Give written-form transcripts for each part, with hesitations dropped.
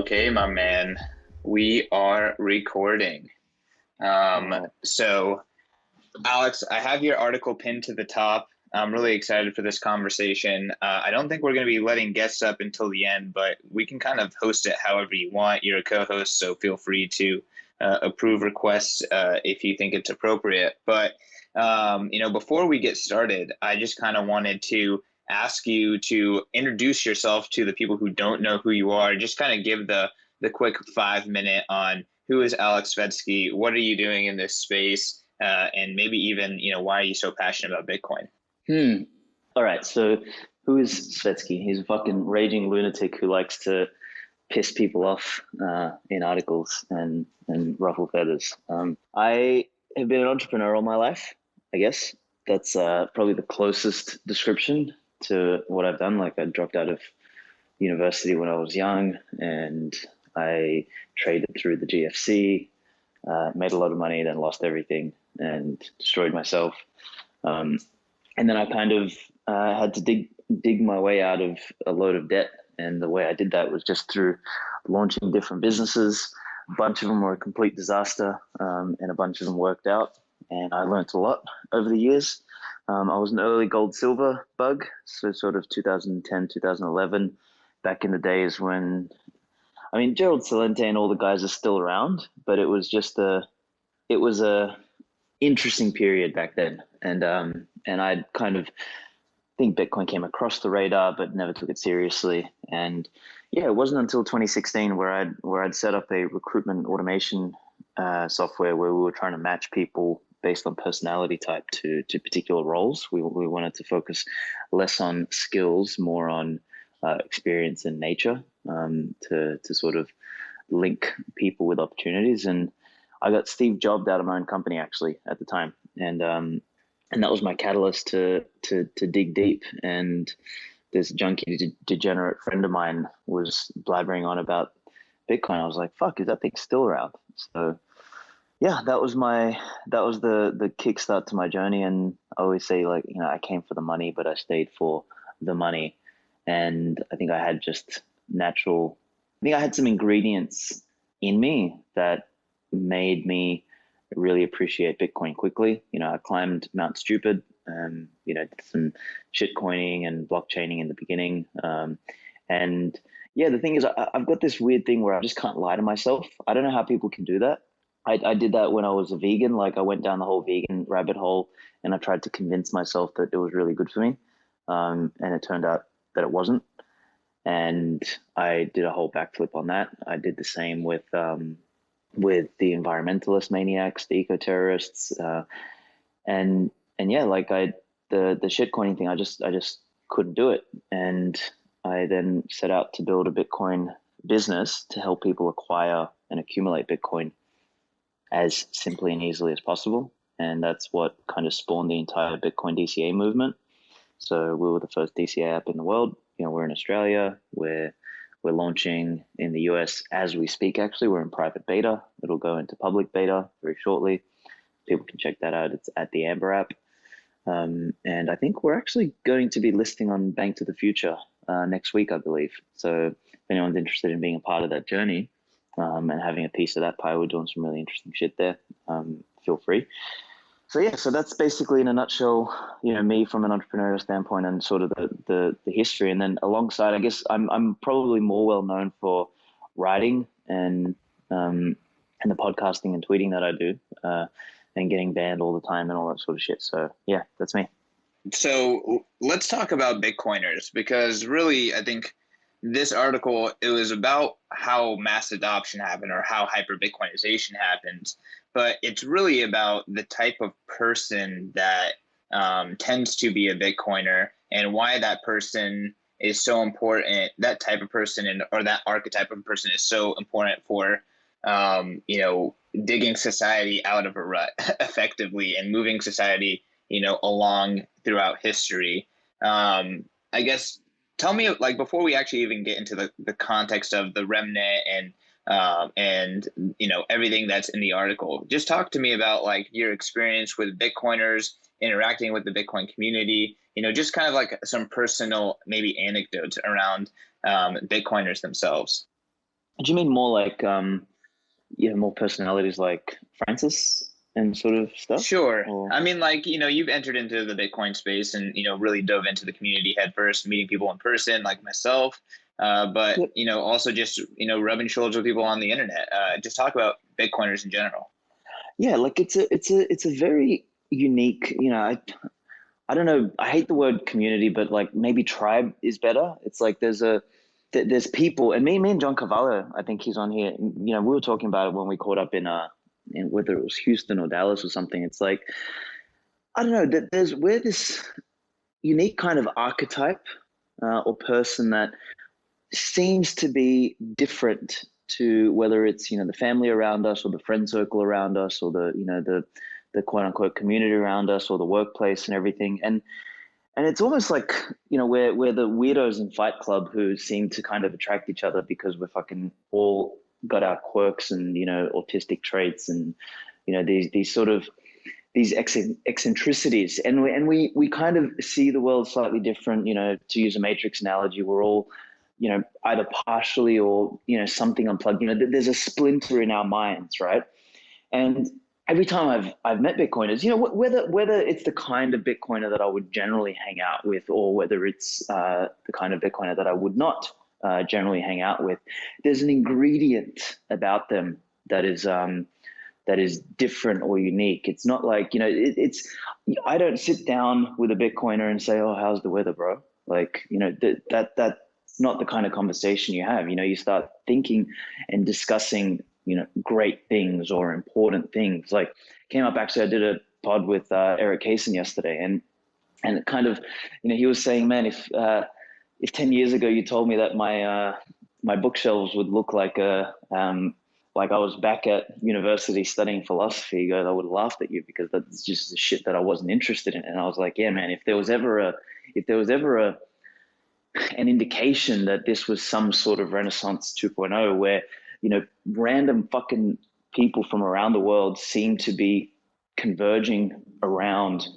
Okay, my man, we are recording. All right. So, Alex, I have your article pinned to the top. I'm really excited for this conversation. I don't think we're going to be letting guests up until the end, but we can kind of host it however you want. You're a co-host, so feel free to approve requests if you think it's appropriate. But before we get started, I just kind of wanted to ask you to introduce yourself to the people who don't know who you are. Just kind of give the quick 5 minute on who is Aleks Svetsky, what are you doing in this space, and maybe even why are you so passionate about Bitcoin? All right. So who is Svetsky? He's a fucking raging lunatic who likes to piss people off in articles and ruffle feathers. I have been an entrepreneur all my life, I guess. That's probably the closest description to what I've done. Like I dropped out of university when I was young and I traded through the GFC, made a lot of money, then lost everything and destroyed myself. And then I kind of had to dig my way out of a load of debt. And the way I did that was just through launching different businesses. A bunch of them were a complete disaster, and a bunch of them worked out. And I learned a lot over the years. I was an early gold silver bug, so sort of 2010, 2011, back in the days when, I mean, Gerald Celente and all the guys are still around, but it was a interesting period back then. And I kind of think Bitcoin came across the radar, but never took it seriously. And yeah, it wasn't until 2016 where I'd set up a recruitment automation software where we were trying to match people based on personality type to particular roles. We wanted to focus less on skills, more on experience and nature, to sort of link people with opportunities. And I got Steve Jobs out of my own company actually at the time, and that was my catalyst to dig deep. And this junkie degenerate friend of mine was blabbering on about Bitcoin. I was like, "Fuck, is that thing still around?" So yeah, that was the kickstart to my journey. And I always say, like, I came for the money, but I stayed for the money. And I think I had some ingredients in me that made me really appreciate Bitcoin quickly. I climbed Mount Stupid, did some shit coining and blockchaining in the beginning. And yeah, the thing is, I've got this weird thing where I just can't lie to myself. I don't know how people can do that. I did that when I was a vegan. Like I went down the whole vegan rabbit hole and I tried to convince myself that it was really good for me. And it turned out that it wasn't. And I did a whole backflip on that. I did the same with the environmentalist maniacs, the eco-terrorists, and yeah, like the shitcoining thing, I just couldn't do it. And I then set out to build a Bitcoin business to help people acquire and accumulate Bitcoin as simply and easily as possible. And that's what kind of spawned the entire Bitcoin DCA movement. So we were the first DCA app in the world. We're in Australia. We're launching in the US as we speak. Actually, we're in private beta. It'll go into public beta very shortly. People can check that out. It's at the Amber app. And I think we're actually going to be listing on Bank to the Future next week, I believe. So if anyone's interested in being a part of that journey and having a piece of that pie, we're doing some really interesting shit there. Feel free. So yeah, so that's basically in a nutshell, me from an entrepreneurial standpoint and sort of the history. And then alongside, I guess I'm probably more well known for writing and the podcasting and tweeting that I do, and getting banned all the time and all that sort of shit. So yeah, that's me. So let's talk about Bitcoiners, because really, I think this article, it was about how mass adoption happened or how hyper Bitcoinization happened, but it's really about the type of person that tends to be a Bitcoiner and why that person is so important. That type of person or that archetype of person is so important for digging society out of a rut effectively and moving society along throughout history. I guess tell me, like, before we actually even get into the context of the Remnant and everything that's in the article, just talk to me about like your experience with Bitcoiners, interacting with the Bitcoin community, just kind of like some personal maybe anecdotes around Bitcoiners themselves. Do you mean more like more personalities like Francis and sort of stuff? Sure. Or I mean, like, you've entered into the Bitcoin space and, really dove into the community head first, meeting people in person, like myself. But, yep. Also just, rubbing shoulders with people on the internet. Just talk about Bitcoiners in general. Yeah, like it's a very unique, I don't know, I hate the word community, but like maybe tribe is better. It's like there's people, and me and John Cavallo, I think he's on here. We were talking about it when we caught up in whether it was Houston or Dallas or something. It's like I don't know that we're this unique kind of archetype or person that seems to be different to whether it's the family around us or the friend circle around us or the quote unquote community around us or the workplace and everything. And it's almost like we're the weirdos in Fight Club who seem to kind of attract each other because we're fucking all got our quirks and autistic traits and these sort of these eccentricities, and we kind of see the world slightly different. To use a Matrix analogy, we're all either partially or something unplugged. There's a splinter in our minds, right? And every time I've met Bitcoiners, whether it's the kind of Bitcoiner that I would generally hang out with, or whether it's the kind of Bitcoiner that I would not generally hang out with, there's an ingredient about them that is different or unique. It's not like it's. I don't sit down with a Bitcoiner and say, "Oh, how's the weather, bro?" Like that's not the kind of conversation you have. You start thinking and discussing great things or important things. Like came up actually, I did a pod with Eric Kaysen yesterday, and it kind of he was saying, man, if 10 years ago you told me that my bookshelves would look like I was back at university studying philosophy, he goes, I would have laughed at you because that's just the shit that I wasn't interested in. And I was like, yeah, man, if there was ever an indication that this was some sort of Renaissance 2.0 where, random fucking people from around the world seem to be converging around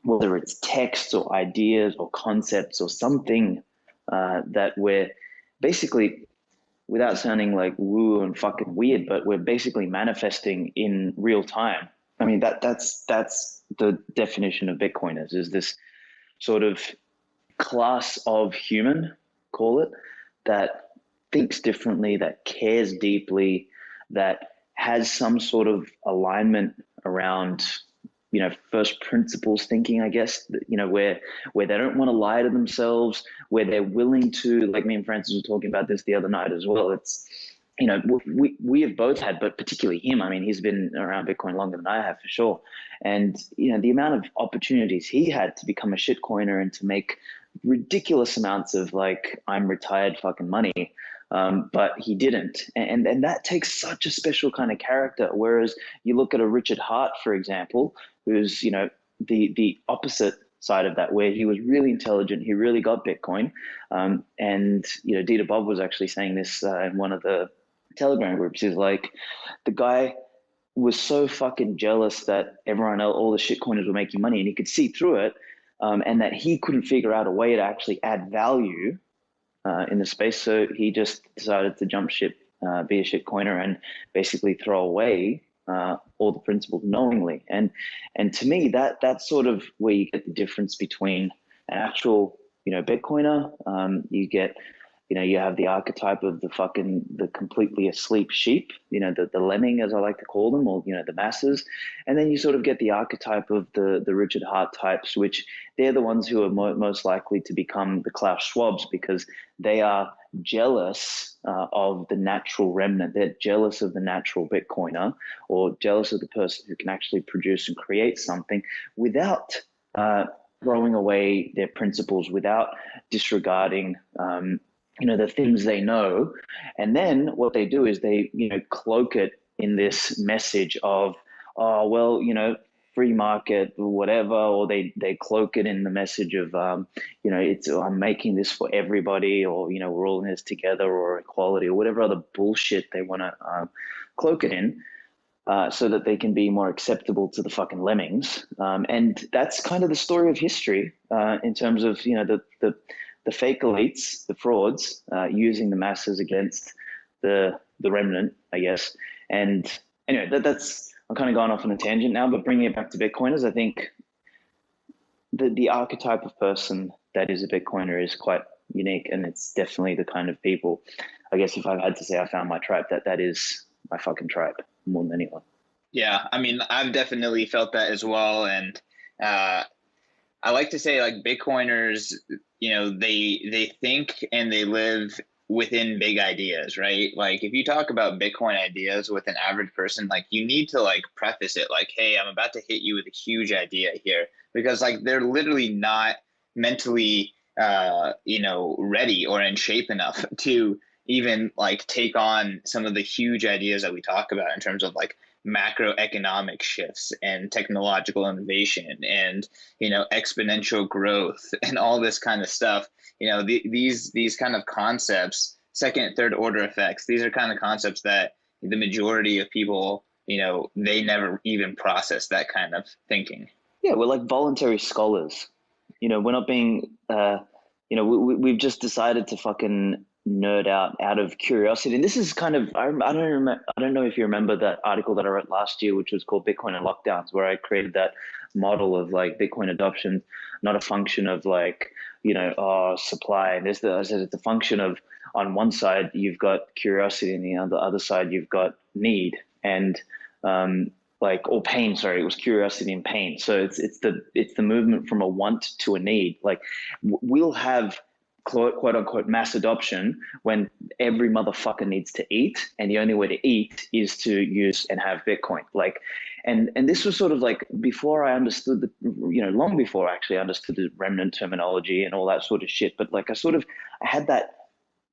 whether it's texts or ideas or concepts or something that we're basically, without sounding like woo and fucking weird, but we're basically manifesting in real time. I mean, that's the definition of Bitcoiners, is this sort of class of human, call it, that thinks differently, that cares deeply, that has some sort of alignment around first principles thinking, I guess, where they don't want to lie to themselves, where they're willing to, like me and Francis were talking about this the other night as well. It's we have both had, but particularly him. I mean, he's been around Bitcoin longer than I have for sure. And the amount of opportunities he had to become a shitcoiner and to make ridiculous amounts of like I'm retired fucking money. But he didn't, and that takes such a special kind of character. Whereas you look at a Richard Hart, for example, who's the opposite side of that, where he was really intelligent, he really got Bitcoin, and Dieter Bob was actually saying this in one of the Telegram groups. Is like the guy was so fucking jealous that everyone else, all the shitcoiners were making money, and he could see through it, and that he couldn't figure out a way to actually add value in the space. So he just decided to jump ship, be a shitcoiner, and basically throw away all the principles knowingly. And to me, that's sort of where you get the difference between an actual Bitcoiner. You get you have the archetype of the completely asleep sheep, the lemming, as I like to call them, or the masses. And then you sort of get the archetype of the Richard Hart types, which they're the ones who are most likely to become the Klaus Schwabs, because they are jealous of the natural remnant. They're jealous of the natural Bitcoiner, or jealous of the person who can actually produce and create something without throwing away their principles, without disregarding the things they know. And then what they do is they cloak it in this message of, oh well, free market or whatever, or they cloak it in the message of it's I'm making this for everybody, or we're all in this together, or equality, or whatever other bullshit they want to cloak it in, so that they can be more acceptable to the fucking lemmings. And that's kind of the story of history in terms of the fake elites, the frauds, using the masses against the Remnant, I guess. And anyway, that's I'm kind of going off on a tangent now, but bringing it back to Bitcoiners, I think the archetype of person that is a Bitcoiner is quite unique, and it's definitely the kind of people. I guess if I had to say I found my tribe, that is my fucking tribe more than anyone. Yeah, I mean, I've definitely felt that as well, and I like to say, like, Bitcoiners, they think and they live within big ideas, right? Like, if you talk about Bitcoin ideas with an average person, like, you need to like preface it like, hey, I'm about to hit you with a huge idea here, because like they're literally not mentally ready or in shape enough to even like take on some of the huge ideas that we talk about in terms of like macroeconomic shifts and technological innovation and exponential growth and all this kind of stuff. These kind of concepts, second and third order effects, these are kind of concepts that the majority of people, they never even process that kind of thinking. Yeah, we're like voluntary scholars. We're not being we've just decided to fucking nerd out of curiosity. And this is kind of I don't know if you remember that article that I wrote last year, which was called Bitcoin and Lockdowns, where I created that model of like Bitcoin adoption, not a function of like, supply. And I said it's a function of, on one side you've got curiosity, and on the other side you've got need. And or pain, sorry, it was curiosity and pain. So it's the movement from a want to a need. Like, we'll have quote unquote mass adoption when every motherfucker needs to eat, and the only way to eat is to use and have Bitcoin. Like, and this was sort of like before I understood long before I actually understood the remnant terminology and all that sort of shit. But like I had that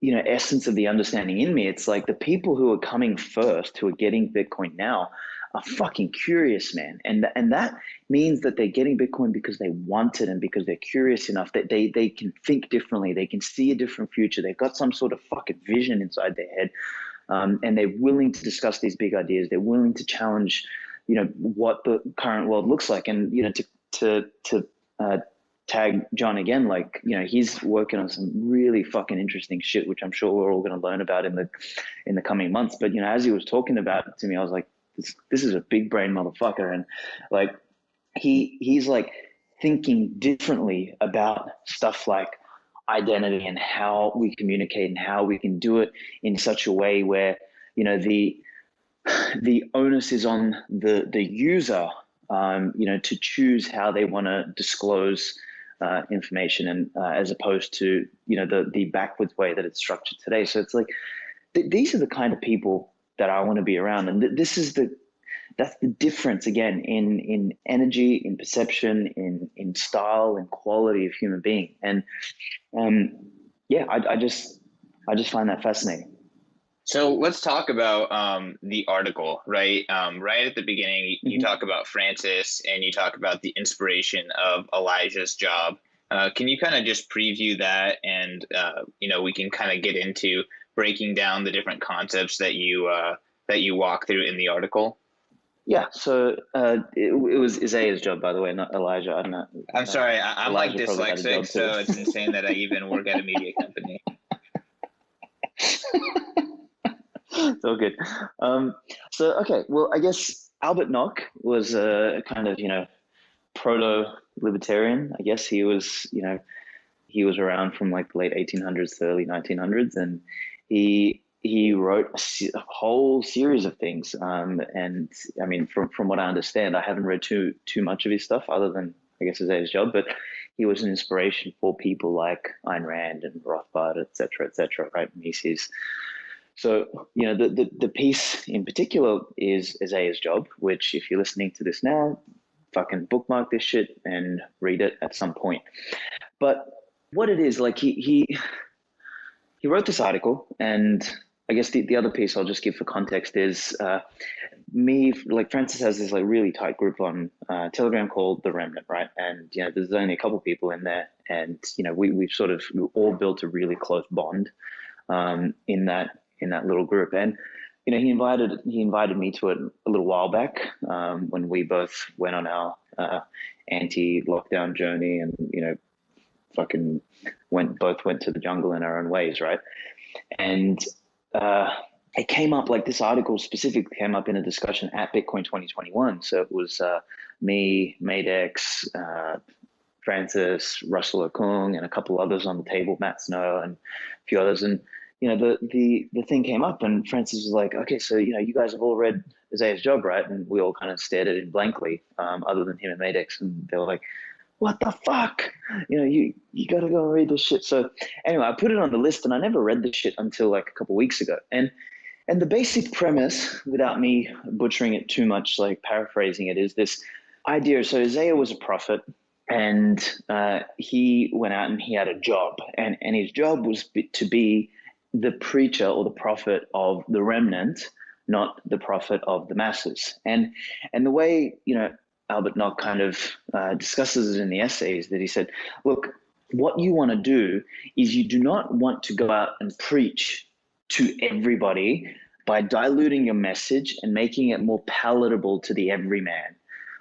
essence of the understanding in me. It's like the people who are coming first, who are getting Bitcoin now, are fucking curious, man. And that means that they're getting Bitcoin because they want it, and because they're curious enough that they can think differently. They can see a different future. They've got some sort of fucking vision inside their head. And they're willing to discuss these big ideas. They're willing to challenge, what the current world looks like. And, to tag John again, like, he's working on some really fucking interesting shit, which I'm sure we're all going to learn about in the coming months. But, as he was talking about it to me, I was like, this is a big brain motherfucker. And like, he's like thinking differently about stuff like identity and how we communicate and how we can do it in such a way where, the onus is on the user, to choose how they want to disclose information, and as opposed to the backwards way that it's structured today. So it's like these are the kind of people that I want to be around, and that's the difference again in energy, in perception, in style, and quality of human being. And I just find that fascinating. So let's talk about the article, right? Right at the beginning, you talk about Francis, and you talk about the inspiration of Elijah's job. Can you kind of just preview that, and we can kind of get into breaking down the different concepts that you walk through in the article? Yeah, so it was Isaiah's job, by the way, not Elijah. I don't know. I'm sorry, I'm like dyslexic, so it's insane that I even work at a media company. It's all good. Okay, well, I guess Albert Nock was a kind of, proto-libertarian. I guess he was around from like the late 1800s to early 1900s, and he wrote a whole series of things. And I mean, from what I understand, I haven't read too much of his stuff other than, I guess, his job, but he was an inspiration for people like Ayn Rand and Rothbard, et cetera, right? Mises. So, the piece in particular is Isaiah's job, which, if you're listening to this now, fucking bookmark this shit and read it at some point. But what it is, like, he wrote this article, and I guess the other piece I'll just give for context is Francis has this like really tight group on Telegram called the Remnant, right? And there's only a couple people in there, and we've sort of all built a really close bond in that little group. And he invited me to it a little while back when we both went on our anti-lockdown journey, and both went to the jungle in our own ways, right? And it came up, like this article specifically came up in a discussion at Bitcoin 2021. So it was me, Madex, Francis, Russell Okung, and a couple others on the table, Matt Snow, and a few others. And the thing came up, and Francis was like, "Okay, so you guys have all read Isaiah's Job, right?" And we all kind of stared at him blankly, other than him and Madex, and they were like, "What the fuck? You got to go and read this shit." So anyway, I put it on the list, and I never read this shit until like a couple of weeks ago. And the basic premise, without me butchering it too much, like paraphrasing it, is this idea. So Isaiah was a prophet, and he went out and he had a job, and his job was to be the preacher or the prophet of the remnant, not the prophet of the masses. And the way Albert Nock kind of discusses it in the essay is that he said, look, what you want to do is you do not want to go out and preach to everybody by diluting your message and making it more palatable to the everyman.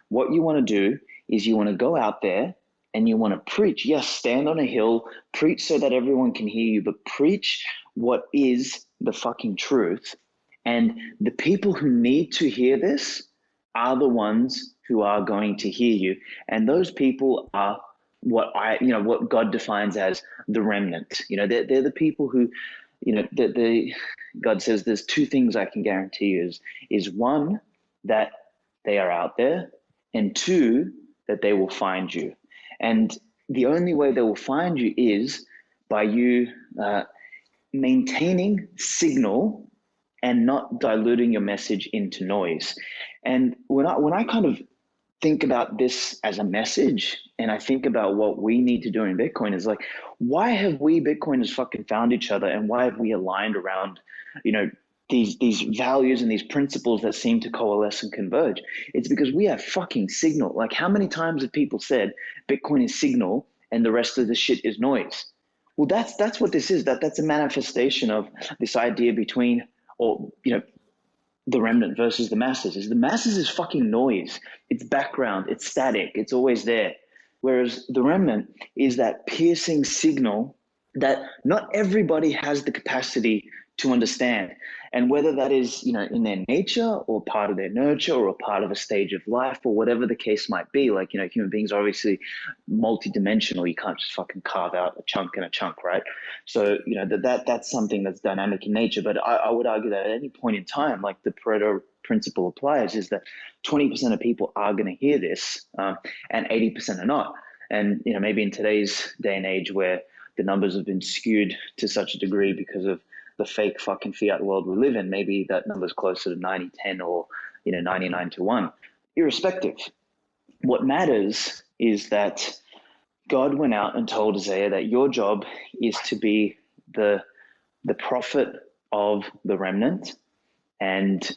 What you want to do is you want to go out there and you want to preach. Yes, stand on a hill, preach so that everyone can hear you, but preach what is the fucking truth. And the people who need to hear this are the ones who are going to hear you. And those people are what God defines as the remnant. They're the people who, God says there's two things I can guarantee you is one, that they are out there, and two, that they will find you. And the only way they will find you is by you maintaining signal and not diluting your message into noise. And when I kind of think about this as a message, and I think about what we need to do in Bitcoin, is like, why have we Bitcoiners fucking found each other, and why have we aligned around, these values and these principles that seem to coalesce and converge? It's because we have fucking signal. Like, how many times have people said Bitcoin is signal and the rest of the shit is noise? Well, that's what this is. That's a manifestation of this idea between, or the remnant versus the masses. Is the masses is fucking noise. It's background. It's static. It's always there. Whereas the remnant is that piercing signal that not everybody has the capacity to understand. And whether that is, in their nature or part of their nurture or a part of a stage of life or whatever the case might be, like, human beings are obviously multidimensional. You can't just fucking carve out a chunk and a chunk, right? So, that's something that's dynamic in nature. But I would argue that at any point in time, like the Pareto principle applies, is that 20% of people are going to hear this, and 80% are not. And, maybe in today's day and age where the numbers have been skewed to such a degree because of the fake fucking fiat world we live in, maybe that number's closer to 90-10 or 99-1. Irrespective, what matters is that God went out and told Isaiah that your job is to be the prophet of the remnant, and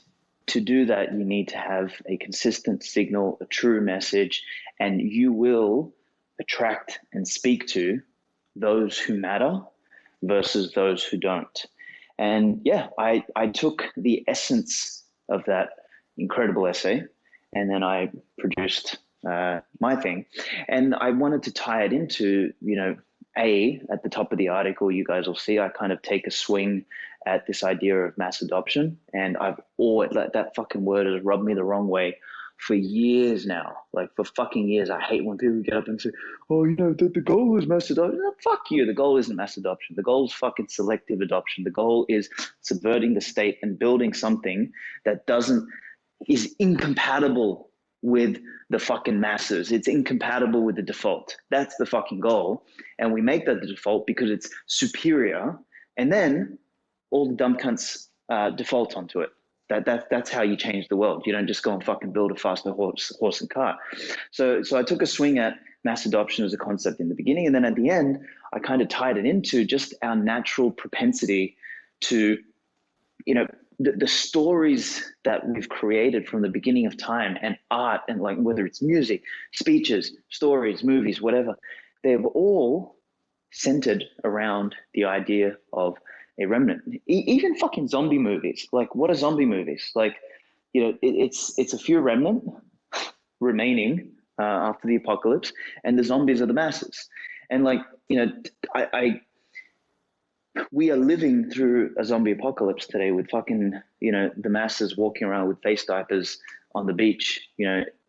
to do that you need to have a consistent signal, a true message, and you will attract and speak to those who matter versus those who don't. And yeah, I took the essence of that incredible essay, and then I produced my thing. And I wanted to tie it into, at the top of the article, you guys will see, I kind of take a swing at this idea of mass adoption. And I've always, that fucking word has rubbed me the wrong way for years now. Like, for fucking years. I hate when people get up and say, oh, the goal is mass adoption. No, fuck you. The goal isn't mass adoption. The goal is fucking selective adoption. The goal is subverting the state and building something that is incompatible with the fucking masses. It's incompatible with the default. That's the fucking goal. And we make that the default because it's superior. And then all the dumb cunts default onto it. That's how you change the world. You don't just go and fucking build a faster horse and cart. So I took a swing at mass adoption as a concept in the beginning, and then at the end, I kind of tied it into just our natural propensity to, the stories that we've created from the beginning of time, and art, and like whether it's music, speeches, stories, movies, whatever, they've all centered around the idea of a remnant. Even fucking zombie movies. Like, what are zombie movies? Like, it's a few remnant remaining after the apocalypse, and the zombies are the masses. And like, I we are living through a zombie apocalypse today with fucking, the masses walking around with face diapers on the beach,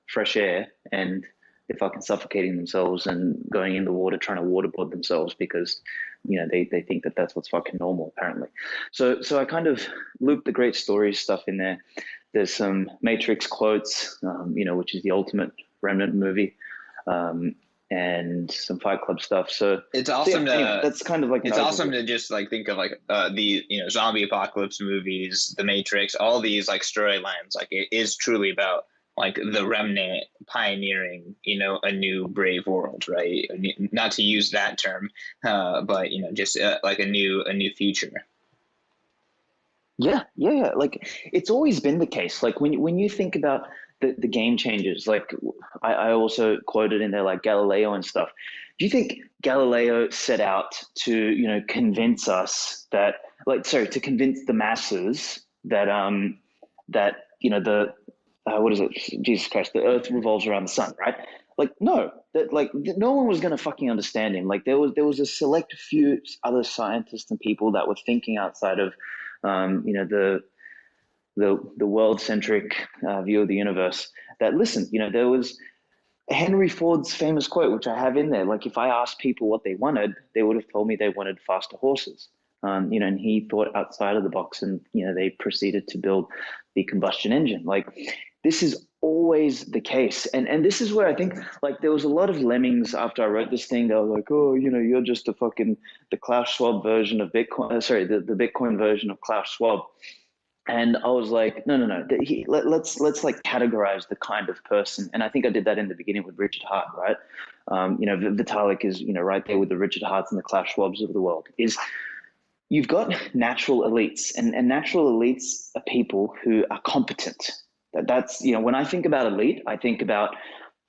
fresh air, and they're fucking suffocating themselves and going in the water trying to waterboard themselves because, they think that that's what's fucking normal, apparently. So I kind of looped the great stories stuff in there. There's some Matrix quotes, which is the ultimate Remnant movie. And some Fight Club stuff. So it's awesome anyway, that's kind of like it's awesome to just like think of like the zombie apocalypse movies, The Matrix, all these like storylines. Like it is truly about like the remnant pioneering, a new brave world, right? Not to use that term, but just like a new future. Yeah. Like it's always been the case. Like when you think about the game changers, like I also quoted in there like Galileo and stuff. Do you think Galileo set out to convince us that to convince the masses that that the what is it? Jesus Christ, the Earth revolves around the sun, right? Like no, that like no one was gonna fucking understand him. Like there was a select few other scientists and people that were thinking outside of the world centric view of the universe. That listen, there was Henry Ford's famous quote, which I have in there. Like if I asked people what they wanted, they would have told me they wanted faster horses. And he thought outside of the box, and they proceeded to build the combustion engine. Like this is always the case, and this is where I think like there was a lot of lemmings after I wrote this thing. They were like, oh, you're just the Klaus Schwab version of Bitcoin. Sorry, the Bitcoin version of Klaus Schwab. And I was like, no. Let's like categorize the kind of person. And I think I did that in the beginning with Richard Hart, right? Vitalik is, right there with the Richard Harts and the Klaus Schwabs of the world. Is you've got natural elites, and natural elites are people who are competent. That's when I think about elite, I think about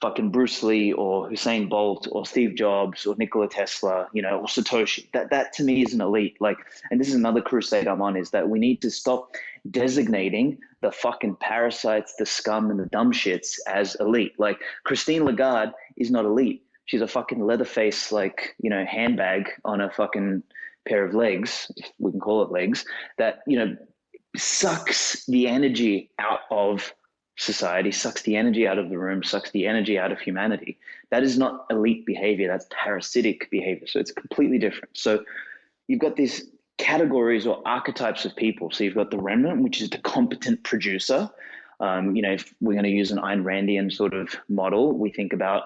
fucking Bruce Lee or Usain Bolt or Steve Jobs or Nikola Tesla, or Satoshi. That to me is an elite. Like, and this is another crusade I'm on, is that we need to stop designating the fucking parasites, the scum, and the dumb shits as elite. Like Christine Lagarde is not elite. She's a fucking leatherface, like, handbag on a fucking pair of legs, if we can call it legs, that, sucks the energy out of society, sucks the energy out of the room, sucks the energy out of humanity. That is not elite behavior. That's parasitic behavior. So it's completely different. So you've got these categories or archetypes of people. So you've got the remnant, which is the competent producer. If we're going to use an Ayn Randian sort of model, we think about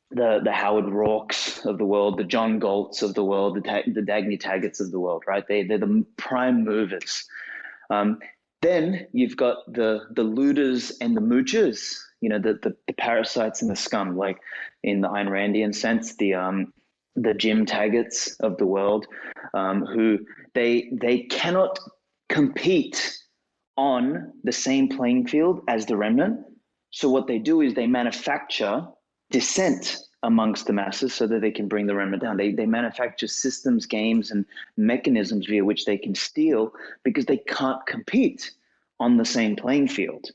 the Howard Rorks of the world, the John Galts of the world, the Dagny Taggarts of the world, right? They're the prime movers. Then you've got the looters and the moochers, the parasites and the scum, like in the Ayn Randian sense, the Jim Taggarts of the world, who they cannot compete on the same playing field as the remnant. So what they do is they manufacture dissent amongst the masses so that they can bring the remnant down. They manufacture systems, games, and mechanisms via which they can steal because they can't compete on the same playing field.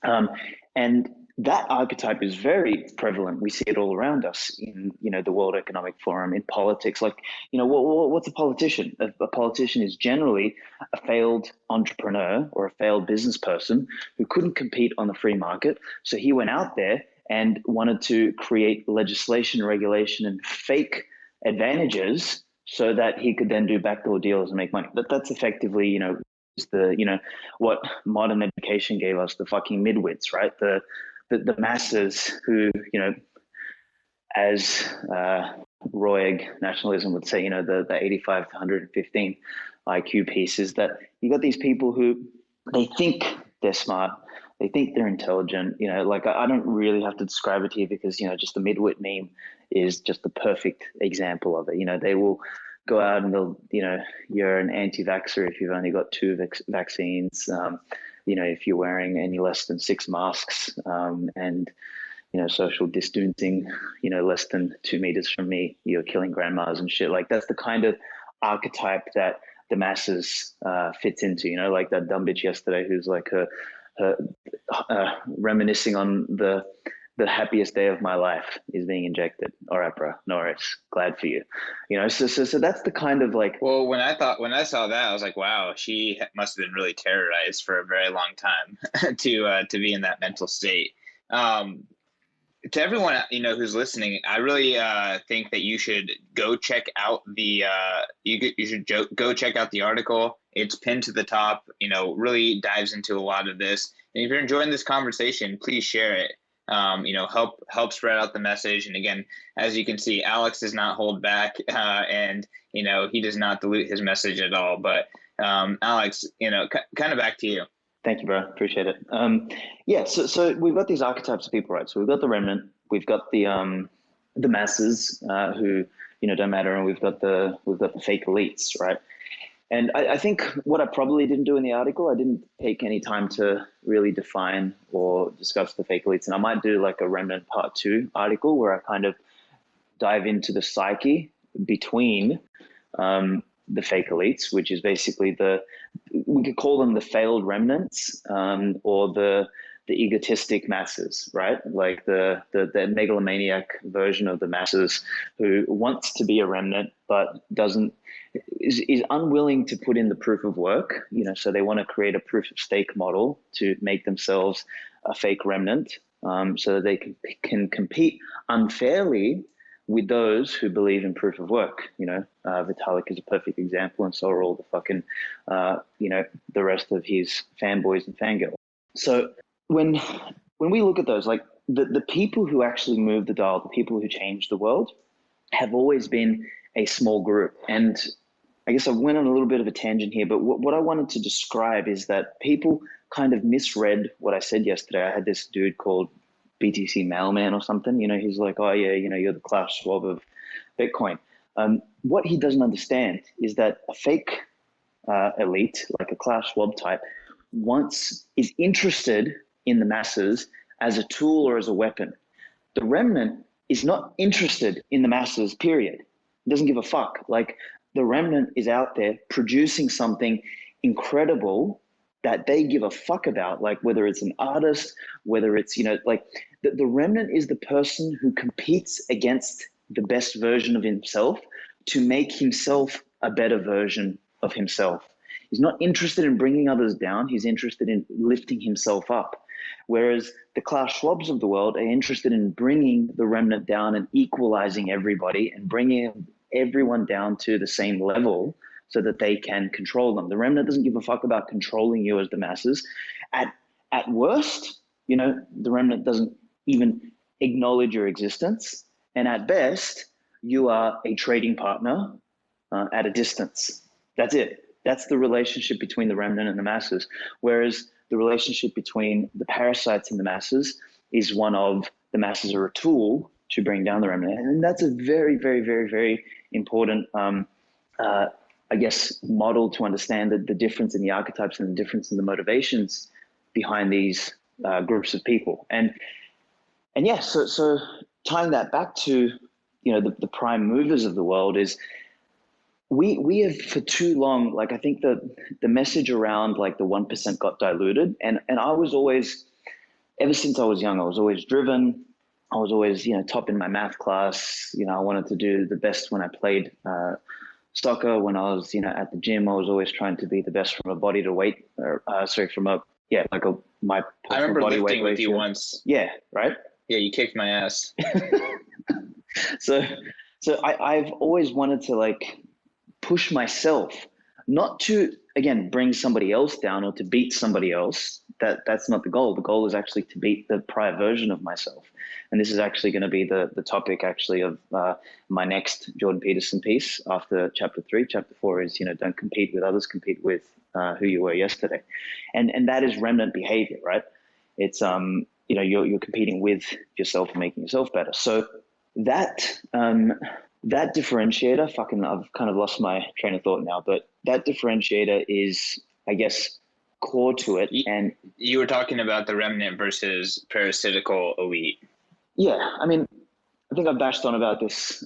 And that archetype is very prevalent. We see it all around us in, the World Economic Forum, in politics. Like, what's a politician? A politician is generally a failed entrepreneur or a failed business person who couldn't compete on the free market. So he went out there and wanted to create legislation, regulation, and fake advantages so that he could then do backdoor deals and make money. But that's effectively, is the, what modern education gave us, the fucking midwits, right? The masses who, as Royag nationalism would say, the 85 to 115 IQ pieces, that you got these people who they think they're smart, they think they're intelligent, like I don't really have to describe it here because, just the midwit meme is just the perfect example of it. They will go out and they'll, you're an anti-vaxxer if you've only got 2 vaccines, if you're wearing any less than 6 masks, and, social distancing, less than 2 meters from me, you're killing grandmas and shit. Like that's the kind of archetype that the masses fits into, like that dumb bitch yesterday who's like her reminiscing on the the happiest day of my life is being injected. All right, bro. No worries. Glad for you. So that's the kind of like. Well, when I saw that, I was like, wow, she must have been really terrorized for a very long time to be in that mental state. Um, to everyone who's listening, I really think that you should go check out the go check out the article. It's pinned to the top. Really dives into a lot of this. And if you're enjoying this conversation, please share it. Help spread out the message. And again, as you can see, Aleks does not hold back, and he does not dilute his message at all. But Aleks, kind of back to you. Thank you, bro. Appreciate it. Yeah. So we've got these archetypes of people, right? So we've got the remnant, we've got the masses who don't matter, and we've got the fake elites, right? And I think what I probably didn't do in the article, I didn't take any time to really define or discuss the fake elites. And I might do like a Remnant Part 2 article where I kind of dive into the psyche between the fake elites, which is basically we could call them the failed remnants, or the egotistic masses, right? Like the megalomaniac version of the masses who wants to be a remnant but is unwilling to put in the proof of work. So they want to create a proof of stake model to make themselves a fake remnant, so that they can compete unfairly with those who believe in proof of work. Vitalik is a perfect example, and so are all the fucking, the rest of his fanboys and fangirls. So when we look at those, like the people who actually move the dial, the people who change the world, have always been a small group. And I guess I went on a little bit of a tangent here, but what I wanted to describe is that people kind of misread what I said yesterday. I had this dude called BTC Mailman or something. He's like, oh yeah, you're the Klaus Schwab of Bitcoin. What he doesn't understand is that a fake elite, like a Klaus Schwab type, is interested in the masses as a tool or as a weapon. The remnant is not interested in the masses, period. It doesn't give a fuck. Like, the remnant is out there producing something incredible that they give a fuck about, like whether it's an artist, whether it's, like the remnant is the person who competes against the best version of himself to make himself a better version of himself. He's not interested in bringing others down. He's interested in lifting himself up. Whereas the Klaus Schwabs of the world are interested in bringing the remnant down and equalizing everybody and bringing everyone down to the same level so that they can control them. The remnant doesn't give a fuck about controlling you as the masses. At worst, the remnant doesn't even acknowledge your existence. And at best, you are a trading partner at a distance. That's it. That's the relationship between the remnant and the masses. Whereas the relationship between the parasites and the masses is one of the masses are a tool to bring down the remnant. And that's a very, very, very, very important, model to understand the difference in the archetypes and the difference in the motivations behind these groups of people. And yeah, so tying that back to, the prime movers of the world is we have for too long, like I think the message around like the 1% got diluted. And I was always, ever since I was young, I was always driven. I was always, top in my math class. I wanted to do the best when I played soccer. When I was, at the gym, I was always trying to be the best from a body to weight, my I remember body lifting weight with you ratio. once. Yeah, right? Yeah, you kicked my ass. So I've always wanted to like push myself, not to, again, bring somebody else down or to beat somebody else. That's not the goal. The goal is actually to beat the prior version of myself. And this is actually going to be the topic actually of my next Jordan Peterson piece after chapter 3. Chapter 4 is, don't compete with others, compete with who you were yesterday. And that is remnant behavior, right? It's, you're competing with yourself and making yourself better. So that differentiator, I've kind of lost my train of thought now, but that differentiator is, I guess, core to it. And you were talking about the remnant versus parasitical elite. Yeah, I mean, I think I've bashed on about this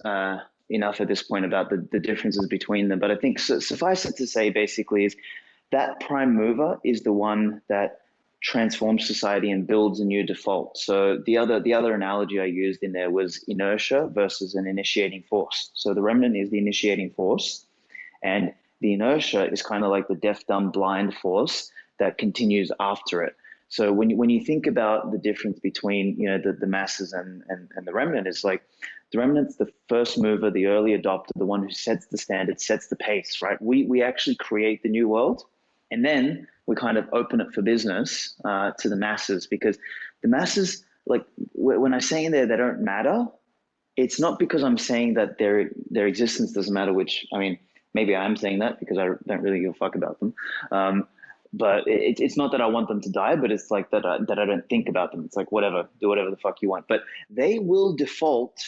enough at this point about the differences between them, but I think suffice it to say basically is that prime mover is the one that transforms society and builds a new default. So the other analogy I used in there was inertia versus an initiating force. So the remnant is the initiating force, and the inertia is kind of like the deaf, dumb, blind force that continues after it. So when you think about the difference between the masses and the remnant, is like the remnant's the first mover, the early adopter, the one who sets the standard, sets the pace, right? We actually create the new world, and then we kind of open it for business to the masses, because the masses, like when I say in there they don't matter, it's not because I'm saying that their existence doesn't matter, which, I mean, maybe I'm saying that because I don't really give a fuck about them. But it's not that I want them to die, but it's like that I don't think about them. It's like, whatever, do whatever the fuck you want. But they will default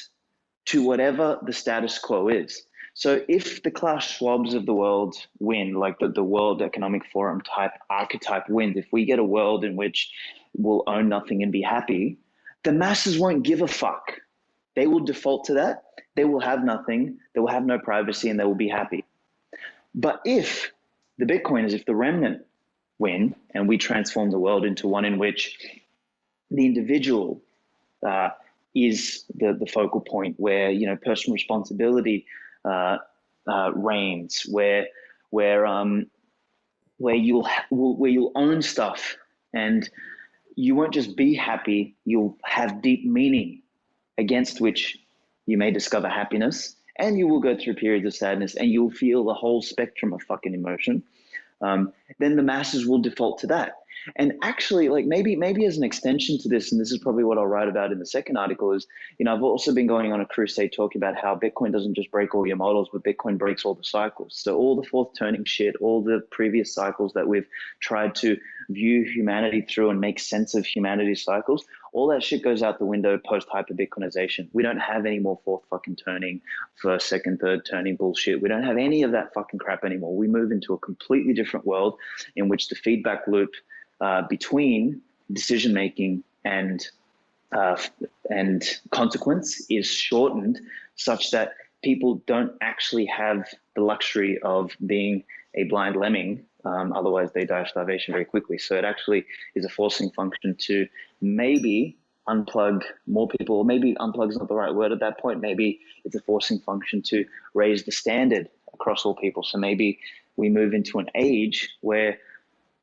to whatever the status quo is. So if the Klaus Schwabs of the world win, like the World Economic Forum type archetype wins, if we get a world in which we'll own nothing and be happy, the masses won't give a fuck. They will default to that. They will have nothing. They will have no privacy, and they will be happy. But if the Bitcoiners, if the remnant win, and we transform the world into one in which the individual is the focal point, where personal responsibility reigns, where you'll own stuff, and you won't just be happy, you'll have deep meaning against which you may discover happiness, and you will go through periods of sadness, and you'll feel the whole spectrum of fucking emotion. Then the masses will default to that. And actually, like maybe as an extension to this, and this is probably what I'll write about in the second article, is, I've also been going on a crusade talking about how Bitcoin doesn't just break all your models, but Bitcoin breaks all the cycles. So all the fourth turning shit, all the previous cycles that we've tried to view humanity through and make sense of humanity's cycles, all that shit goes out the window post hyper Bitcoinization. We don't have any more fourth fucking turning, first, second, third turning bullshit. We don't have any of that fucking crap anymore. We move into a completely different world in which the feedback loop between decision making and consequence is shortened, such that people don't actually have the luxury of being a blind lemming. Otherwise, they die of starvation very quickly. So it actually is a forcing function to maybe unplug more people, or maybe unplug is not the right word at that point. Maybe it's a forcing function to raise the standard across all people. So maybe we move into an age where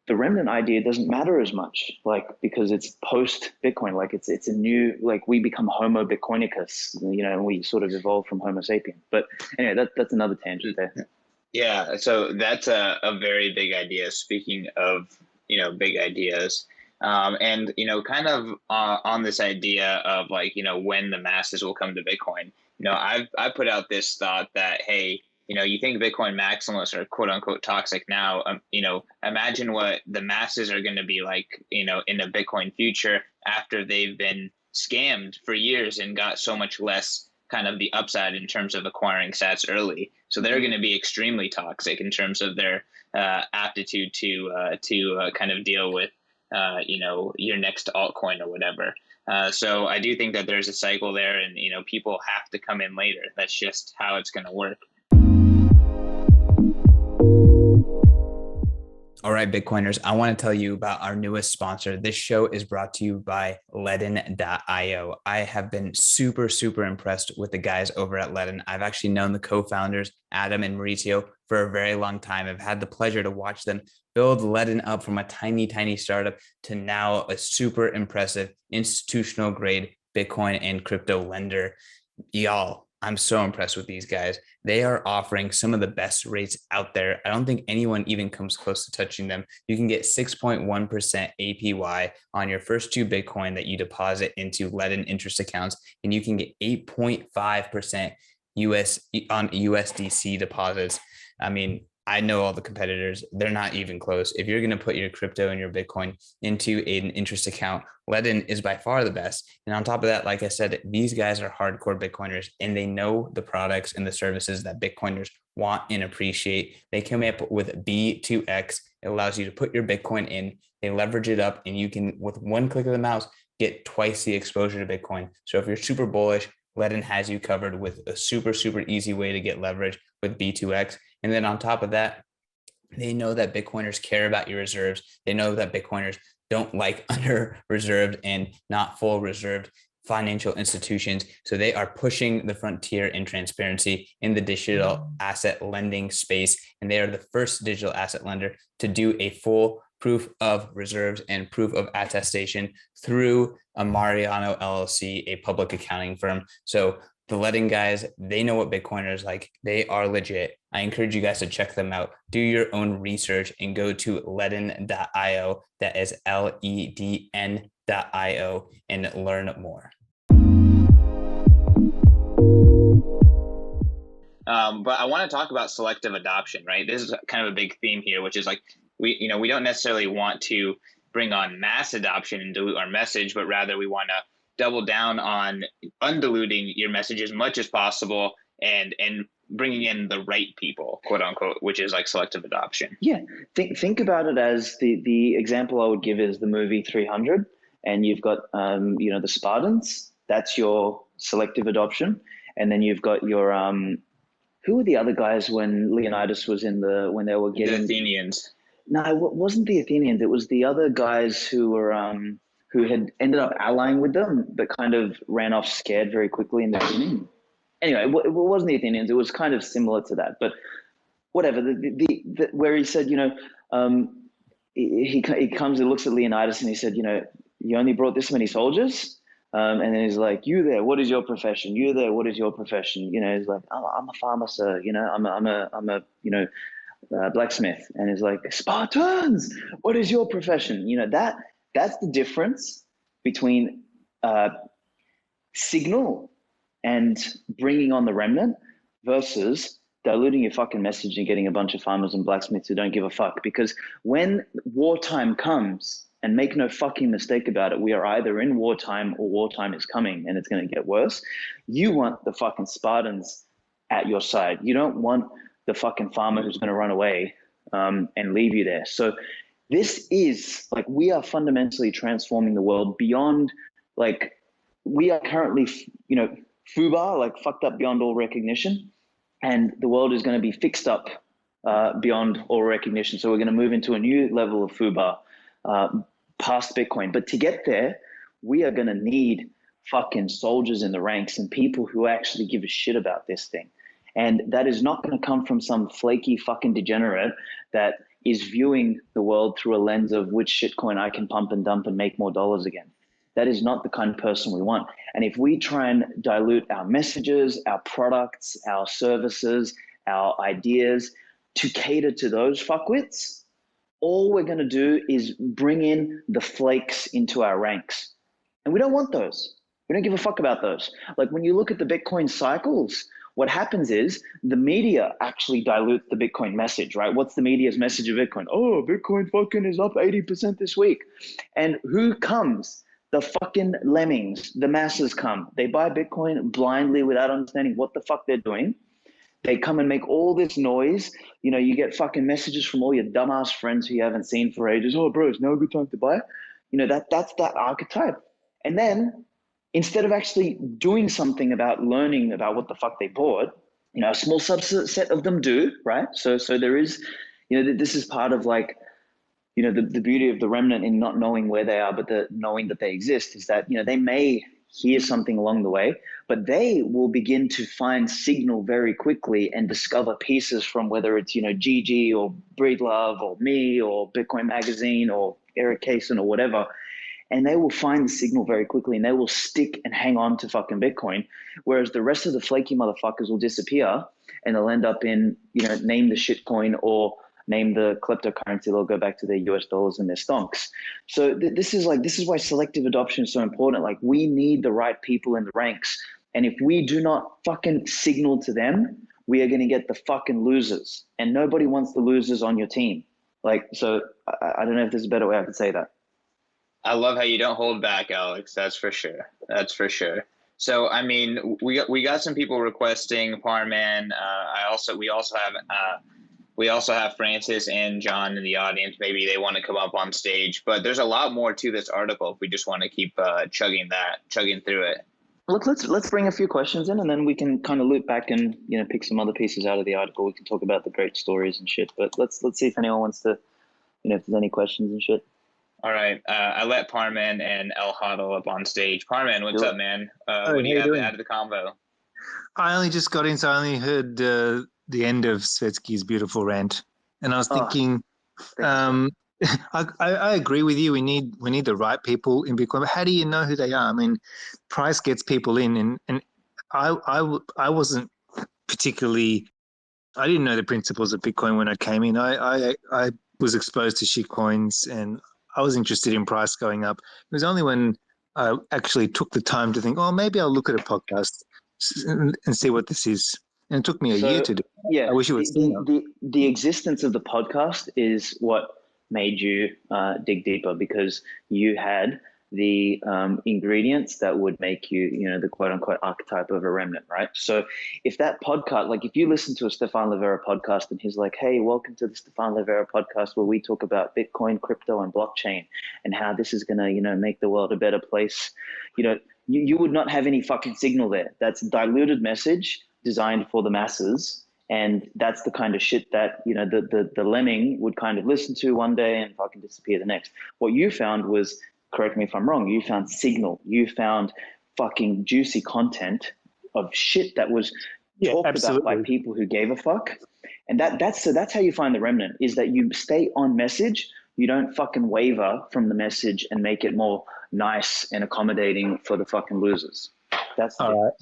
the remnant idea doesn't matter as much, like, because it's post Bitcoin, like it's a new, like we become Homo Bitcoinicus, and we sort of evolve from Homo sapien. But anyway, that's another tangent there. Yeah, so that's a very big idea. Speaking of, big ideas, and, kind of on this idea of like, when the masses will come to Bitcoin, I put out this thought that, hey, you think Bitcoin maximalists are quote unquote toxic now, imagine what the masses are going to be like, in a Bitcoin future after they've been scammed for years and got so much less kind of the upside in terms of acquiring sats early. So they're going to be extremely toxic in terms of their aptitude to kind of deal with, your next altcoin or whatever. So I do think that there's a cycle there, and, people have to come in later. That's just how it's going to work. All right, Bitcoiners, I want to tell you about our newest sponsor. This show is brought to you by Ledn.io. I have been super, super impressed with the guys over at Ledn. I've actually known the co-founders, Adam and Mauricio, for a very long time. I've had the pleasure to watch them build Ledn up from a tiny, tiny startup to now a super impressive institutional grade Bitcoin and crypto lender. Y'all, I'm so impressed with these guys. They are offering some of the best rates out there. I don't think anyone even comes close to touching them. You can get 6.1% APY on your first 2 Bitcoin that you deposit into Ledn interest accounts, and you can get 8.5% on USDC deposits. I mean, I know all the competitors. They're not even close. If you're going to put your crypto and your Bitcoin into an interest account, Ledn is by far the best. And on top of that, like I said, these guys are hardcore Bitcoiners, and they know the products and the services that Bitcoiners want and appreciate. They come up with B2X. It allows you to put your Bitcoin in, they leverage it up, and you can, with one click of the mouse, get twice the exposure to Bitcoin. So if you're super bullish, Ledn has you covered with a super, super easy way to get leverage with B2X. And then on top of that, they know that Bitcoiners care about your reserves. They know that Bitcoiners don't like under reserved and not full reserved financial institutions. So they are pushing the frontier in transparency in the digital asset lending space. And they are the first digital asset lender to do a full proof of reserves and proof of attestation through a Mariano LLC, a public accounting firm. So the Ledn guys, they know what Bitcoiners like. They are legit. I encourage you guys to check them out. Do your own research and go to ledn.io. That is LEDN.io and learn more. But I want to talk about selective adoption, right? This is kind of a big theme here, which is like we don't necessarily want to bring on mass adoption and dilute our message, but rather we want to double down on undiluting your message as much as possible and bringing in the right people, quote unquote, which is like selective adoption. Yeah, think about it as the example I would give is the movie 300, and you've got the Spartans. That's your selective adoption, and then you've got your who were the other guys when Leonidas was when they were getting the Athenians? No, it wasn't the Athenians. It was the other guys who were who had ended up allying with them, but kind of ran off scared very quickly in the beginning. Anyway, it wasn't the Athenians. It was kind of similar to that, but whatever. Where he said, he comes and looks at Leonidas and he said, you only brought this many soldiers. And then he's like, you there, what is your profession? You there, what is your profession? He's like, oh, I'm a farmer, sir. I'm a blacksmith. And he's like, Spartans, what is your profession? That's the difference between signal and bringing on the remnant versus diluting your fucking message and getting a bunch of farmers and blacksmiths who don't give a fuck. Because when wartime comes, and make no fucking mistake about it, we are either in wartime or wartime is coming and it's going to get worse. You want the fucking Spartans at your side. You don't want the fucking farmer who's going to run away and leave you there. So this is like, we are fundamentally transforming the world beyond, like, we are currently, FUBAR, like fucked up beyond all recognition. And the world is going to be fixed up beyond all recognition. So we're going to move into a new level of FUBAR. Past Bitcoin. But to get there, we are going to need fucking soldiers in the ranks and people who actually give a shit about this thing. And that is not going to come from some flaky fucking degenerate that is viewing the world through a lens of which shitcoin I can pump and dump and make more dollars again. That is not the kind of person we want. And if we try and dilute our messages, our products, our services, our ideas to cater to those fuckwits, all we're going to do is bring in the flakes into our ranks. And we don't want those. We don't give a fuck about those. Like when you look at the Bitcoin cycles, what happens is the media actually dilutes the Bitcoin message, right? What's the media's message of Bitcoin? Oh, Bitcoin fucking is up 80% this week. And who comes? The fucking lemmings, the masses come. They buy Bitcoin blindly without understanding what the fuck they're doing. They come and make all this noise. You get fucking messages from all your dumbass friends who you haven't seen for ages. Oh, bro, it's no good time to buy. That's that archetype. And then instead of actually doing something about learning about what the fuck they bought, a small subset of them do, right? So there is, this is part of like, the beauty of the remnant in not knowing where they are, but knowing that they exist is that, they may hear something along the way, but they will begin to find signal very quickly and discover pieces from whether it's, GG or Breedlove or me or Bitcoin Magazine or Eric Kaysen or whatever. And they will find the signal very quickly and they will stick and hang on to fucking Bitcoin. Whereas the rest of the flaky motherfuckers will disappear and they'll end up in, name the shitcoin or name the kleptocurrency. They'll go back to their US dollars and their stonks. So this is why selective adoption is so important. Like we need the right people in the ranks. And if we do not fucking signal to them, we are going to get the fucking losers. And nobody wants the losers on your team. So I don't know if there's a better way I could say that. I love how you don't hold back, Aleks. That's for sure. So, I mean, we got some people requesting Parman. We also have Francis and John in the audience. Maybe they want to come up on stage, but there's a lot more to this article if we just want to keep chugging through it. Look, let's bring a few questions in and then we can kind of loop back and, pick some other pieces out of the article. We can talk about the great stories and shit, but let's see if anyone wants to, if there's any questions and shit. All right. I let Parman and El Huddle up on stage. Parman, what's up, man? Oh, What do how you you have to doing? add to the convo? I only just got in, so I only heard the end of Svetsky's beautiful rant, and I was Oh, thinking, thank you, sir. um, I agree with you. We need the right people in Bitcoin. But how do you know who they are? I mean, price gets people in, and I wasn't particularly. I didn't know the principles of Bitcoin when I came in. I was exposed to shitcoins, and I was interested in price going up. It was only when I actually took the time to think, oh, maybe I'll look at a podcast and see what this is. And it took me a year So to do. I yeah, wish it the, was the sooner. the the existence of the podcast is what made you dig deeper, because you had the ingredients that would make you, the quote unquote archetype of a remnant, right? So if that podcast, like if you listen to a Stefan Livera podcast and he's like, hey, welcome to the Stefan Livera podcast where we talk about Bitcoin, crypto, and blockchain and how this is gonna, make the world a better place, you would not have any fucking signal there. That's diluted message designed for the masses, and that's the kind of shit that the lemming would kind of listen to one day and fucking disappear the next. What you found was, correct me if I'm wrong, you found signal, you found fucking juicy content of shit that was Yeah, talked about by absolutely. people who gave a fuck. And that's how you find the remnant, is that you stay on message. You don't fucking waver from the message and make it more nice and accommodating for the fucking losers. That's the All right.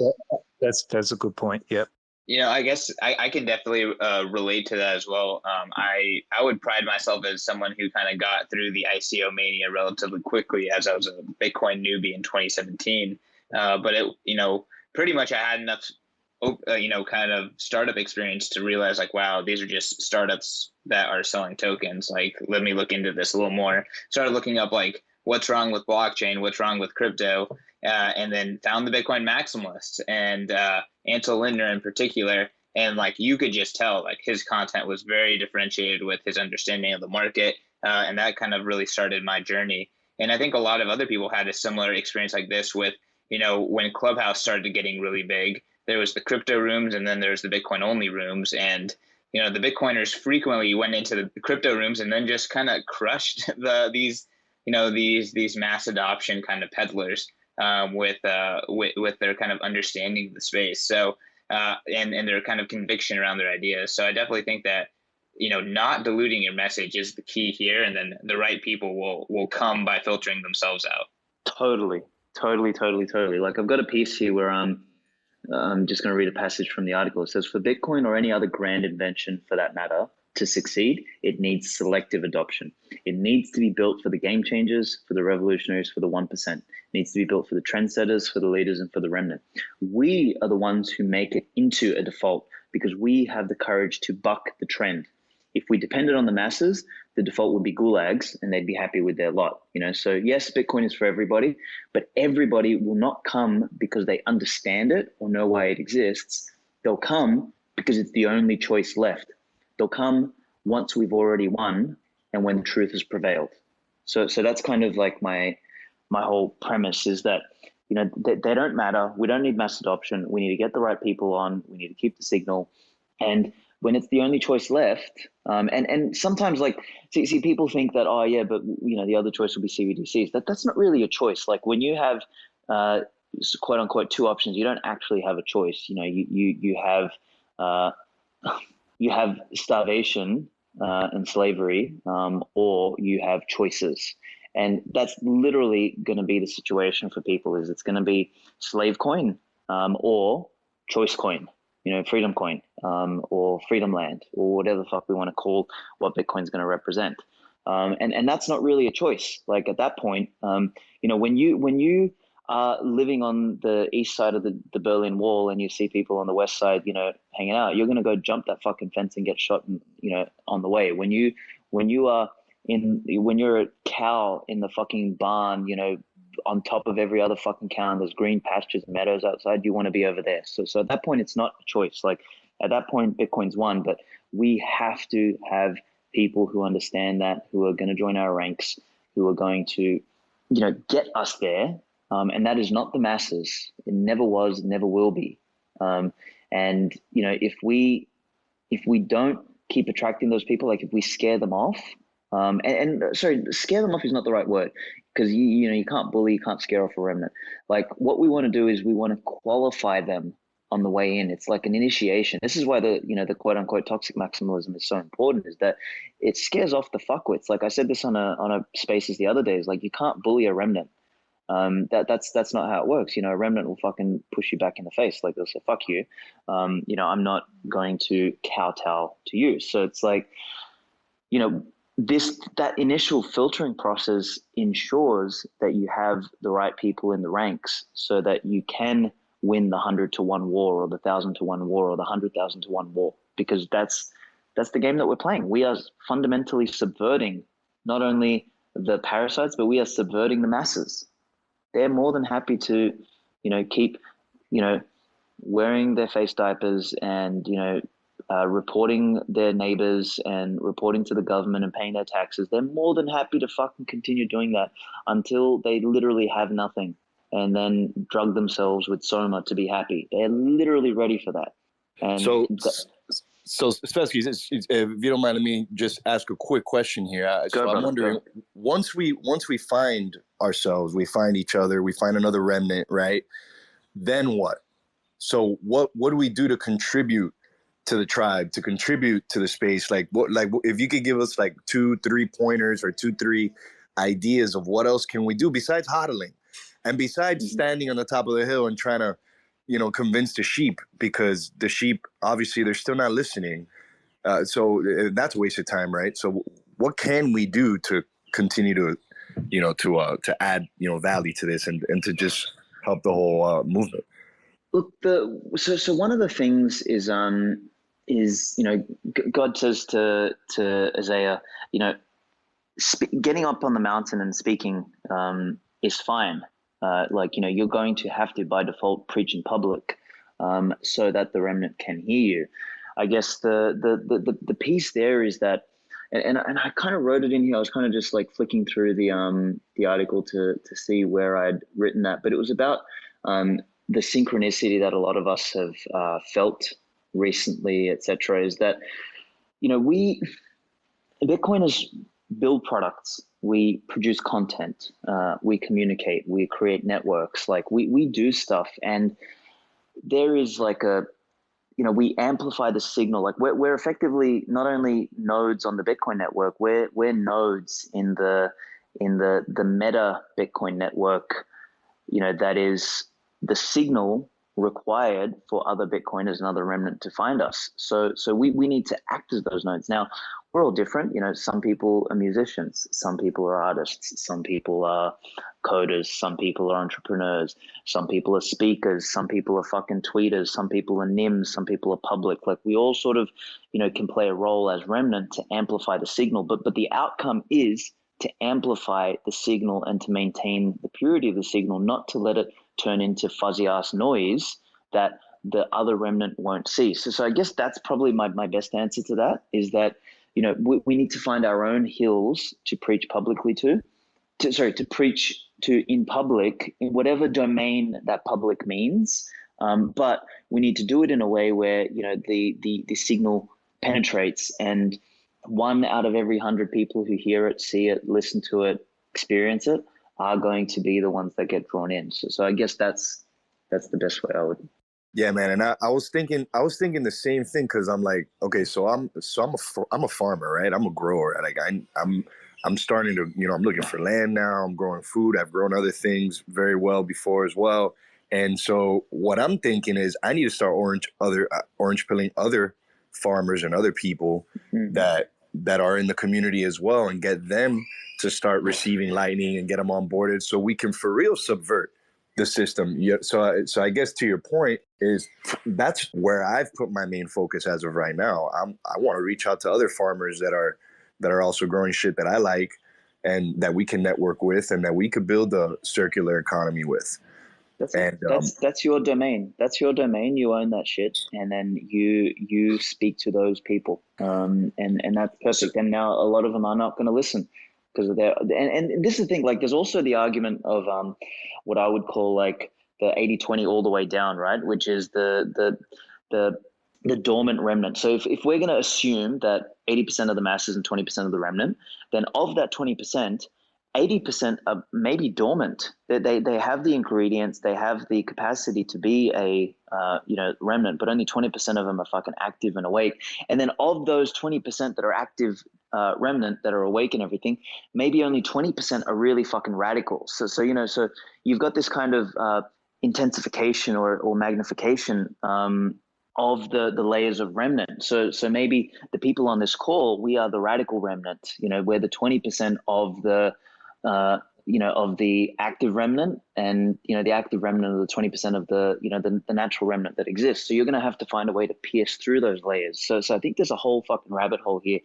difference. That's a good point. Yep. I guess I can definitely relate to that as well. I would pride myself as someone who kind of got through the ICO mania relatively quickly, as I was a Bitcoin newbie in 2017. But pretty much I had enough, kind of startup experience to realize like, wow, these are just startups that are selling tokens. Like, let me look into this a little more. Started looking up like what's wrong with blockchain, what's wrong with crypto, and then found the Bitcoin maximalists and Ansel Lindner in particular. And like you could just tell, like his content was very differentiated with his understanding of the market, and that kind of really started my journey. And I think a lot of other people had a similar experience like this with, when Clubhouse started getting really big, there was the crypto rooms and then there's the Bitcoin only rooms. And, the Bitcoiners frequently went into the crypto rooms and then just kind of crushed these mass adoption kind of peddlers with their kind of understanding of the space. So and their kind of conviction around their ideas. So I definitely think that not diluting your message is the key here, and then the right people will come by filtering themselves out. Totally, totally, totally, totally. Like I've got a piece here where I'm just going to read a passage from the article. It says, for Bitcoin or any other grand invention for that matter to succeed, it needs selective adoption. It needs to be built for the game changers, for the revolutionaries, for the 1%. It needs to be built for the trendsetters, for the leaders, and for the remnant. We are the ones who make it into a default because we have the courage to buck the trend. If we depended on the masses, the default would be gulags and they'd be happy with their lot. So yes, Bitcoin is for everybody, but everybody will not come because they understand it or know why it exists. They'll come because it's the only choice left. They'll come once we've already won and when the truth has prevailed. So that's kind of like my whole premise, is that they don't matter. We don't need mass adoption. We need to get the right people on. We need to keep the signal. And when it's the only choice left, and sometimes like see people think that, oh yeah, but the other choice will be CBDCs. That's not really a choice. Like when you have quote unquote two options, you don't actually have a choice. You have you have starvation and slavery, or you have choices. And that's literally going to be the situation for people. Is it's going to be slave coin or choice coin. Freedom coin, or freedom land, or whatever the fuck we want to call what Bitcoin's going to represent. And that's not really a choice. Like at that point, when you are living on the east side of the Berlin Wall and you see people on the west side, hanging out, you're going to go jump that fucking fence and get shot, on the way. When you're a cow in the fucking barn, on top of every other fucking cow, and there's green pastures and meadows outside, you want to be over there. So at that point, it's not a choice. Like at that point, Bitcoin's won, but we have to have people who understand that, who are going to join our ranks, who are going to, get us there. And that is not the masses. It never was, never will be. And if we don't keep attracting those people, like if we scare them off, Sorry, scare them off is not the right word, because you can't bully, you can't scare off a remnant. Like, what we want to do is we want to qualify them on the way in. It's like an initiation. This is why the quote unquote toxic maximalism is so important, is that it scares off the fuckwits. Like I said this on a spaces the other day, is like, you can't bully a remnant. That's not how it works. A remnant will fucking push you back in the face. Like, they'll say, fuck you. I'm not going to kowtow to you. So it's like, that initial filtering process ensures that you have the right people in the ranks, so that you can win the 100-to-1 war, or the 1,000-to-1 war, or the 100,000-to-1 war, because that's the game that we're playing. We are fundamentally subverting not only the parasites, but we are subverting the masses. They're more than happy to, keep, wearing their face diapers and, reporting their neighbors and reporting to the government and paying their taxes. They're more than happy to fucking continue doing that until they literally have nothing, and then drug themselves with soma to be happy. They're literally ready for that. And so Svetsky, if you don't mind, let me just ask a quick question here. I'm wondering, once we find ourselves, we find each other, we find another remnant, right? Then what? So what do we do to contribute to the tribe, to contribute to the space? Like, if you could give us like 2-3 pointers or 2-3 ideas of what else can we do besides hodling, and besides standing on the top of the hill and trying to, convince the sheep, because the sheep, obviously, they're still not listening. So that's a waste of time, right? So what can we do to continue to, to add, value to this and to just help the whole movement? Look, so one of the things is God says to Isaiah, getting up on the mountain and speaking is fine. You're going to have to, by default, preach in public so that the remnant can hear you. I guess the piece there is that, and I kind of wrote it in here. I was kind of just like flicking through the article to see where I'd written that, but it was about the synchronicity that a lot of us have felt recently, etc. Is that we Bitcoiners build products, we produce content, we communicate, we create networks, like we do stuff, and there is like we amplify the signal. Like we're effectively not only nodes on the Bitcoin network, we're nodes in the meta Bitcoin network, that is the signal required for other Bitcoiners and other remnant to find us. So we need to act as those nodes. Now, we're all different. Some people are musicians, some people are artists, some people are coders, some people are entrepreneurs, some people are speakers, some people are fucking tweeters, some people are NIMs, some people are public. Like, we all sort of, can play a role as remnant to amplify the signal, but the outcome is to amplify the signal and to maintain the purity of the signal, not to let it turn into fuzzy ass noise that the other remnant won't see. So I guess that's probably my best answer to that, is that, we need to find our own hills to preach publicly to preach to in public, in whatever domain that public means. But we need to do it in a way where, the signal penetrates, and 1 out of every 100 people who hear it, see it, listen to it, experience it, are going to be the ones that get drawn in. So I guess that's the best way I would. Yeah, man. And I was thinking the same thing, because I'm like, okay, so I'm a farmer, right? I'm a grower. Like I'm starting to, I'm looking for land now. I'm growing food. I've grown other things very well before as well. And so what I'm thinking is I need to start orange pilling other farmers and other people that are in the community as well, and get them to start receiving Lightning and get them onboarded, so we can for real subvert the system. Yeah. So I guess to your point is that's where I've put my main focus as of right now. I want to reach out to other farmers that are also growing shit that I like, and that we can network with, and that we could build a circular economy with. That's your domain. That's your domain. You own that shit, and then you speak to those people, and that's perfect. And now a lot of them are not going to listen, because of their and this is the thing. Like, there's also the argument of what I would call like the 80-20 all the way down, right? Which is the the dormant remnant. So if we're going to assume that 80% of the masses and 20% of the remnant, then of that 20%, 80% are maybe dormant. They have the ingredients, they have the capacity to be a remnant, but only 20% of them are fucking active and awake. And then of those 20% that are active remnant, that are awake and everything, maybe only 20% are really fucking radical. So you've got this kind of intensification or magnification of the layers of remnant. So maybe the people on this call, we are the radical remnant. We're the 20% of the of the active remnant, and the active remnant of the 20% of the natural remnant that exists. So you're going to have to find a way to pierce through those layers. So I think there's a whole fucking rabbit hole here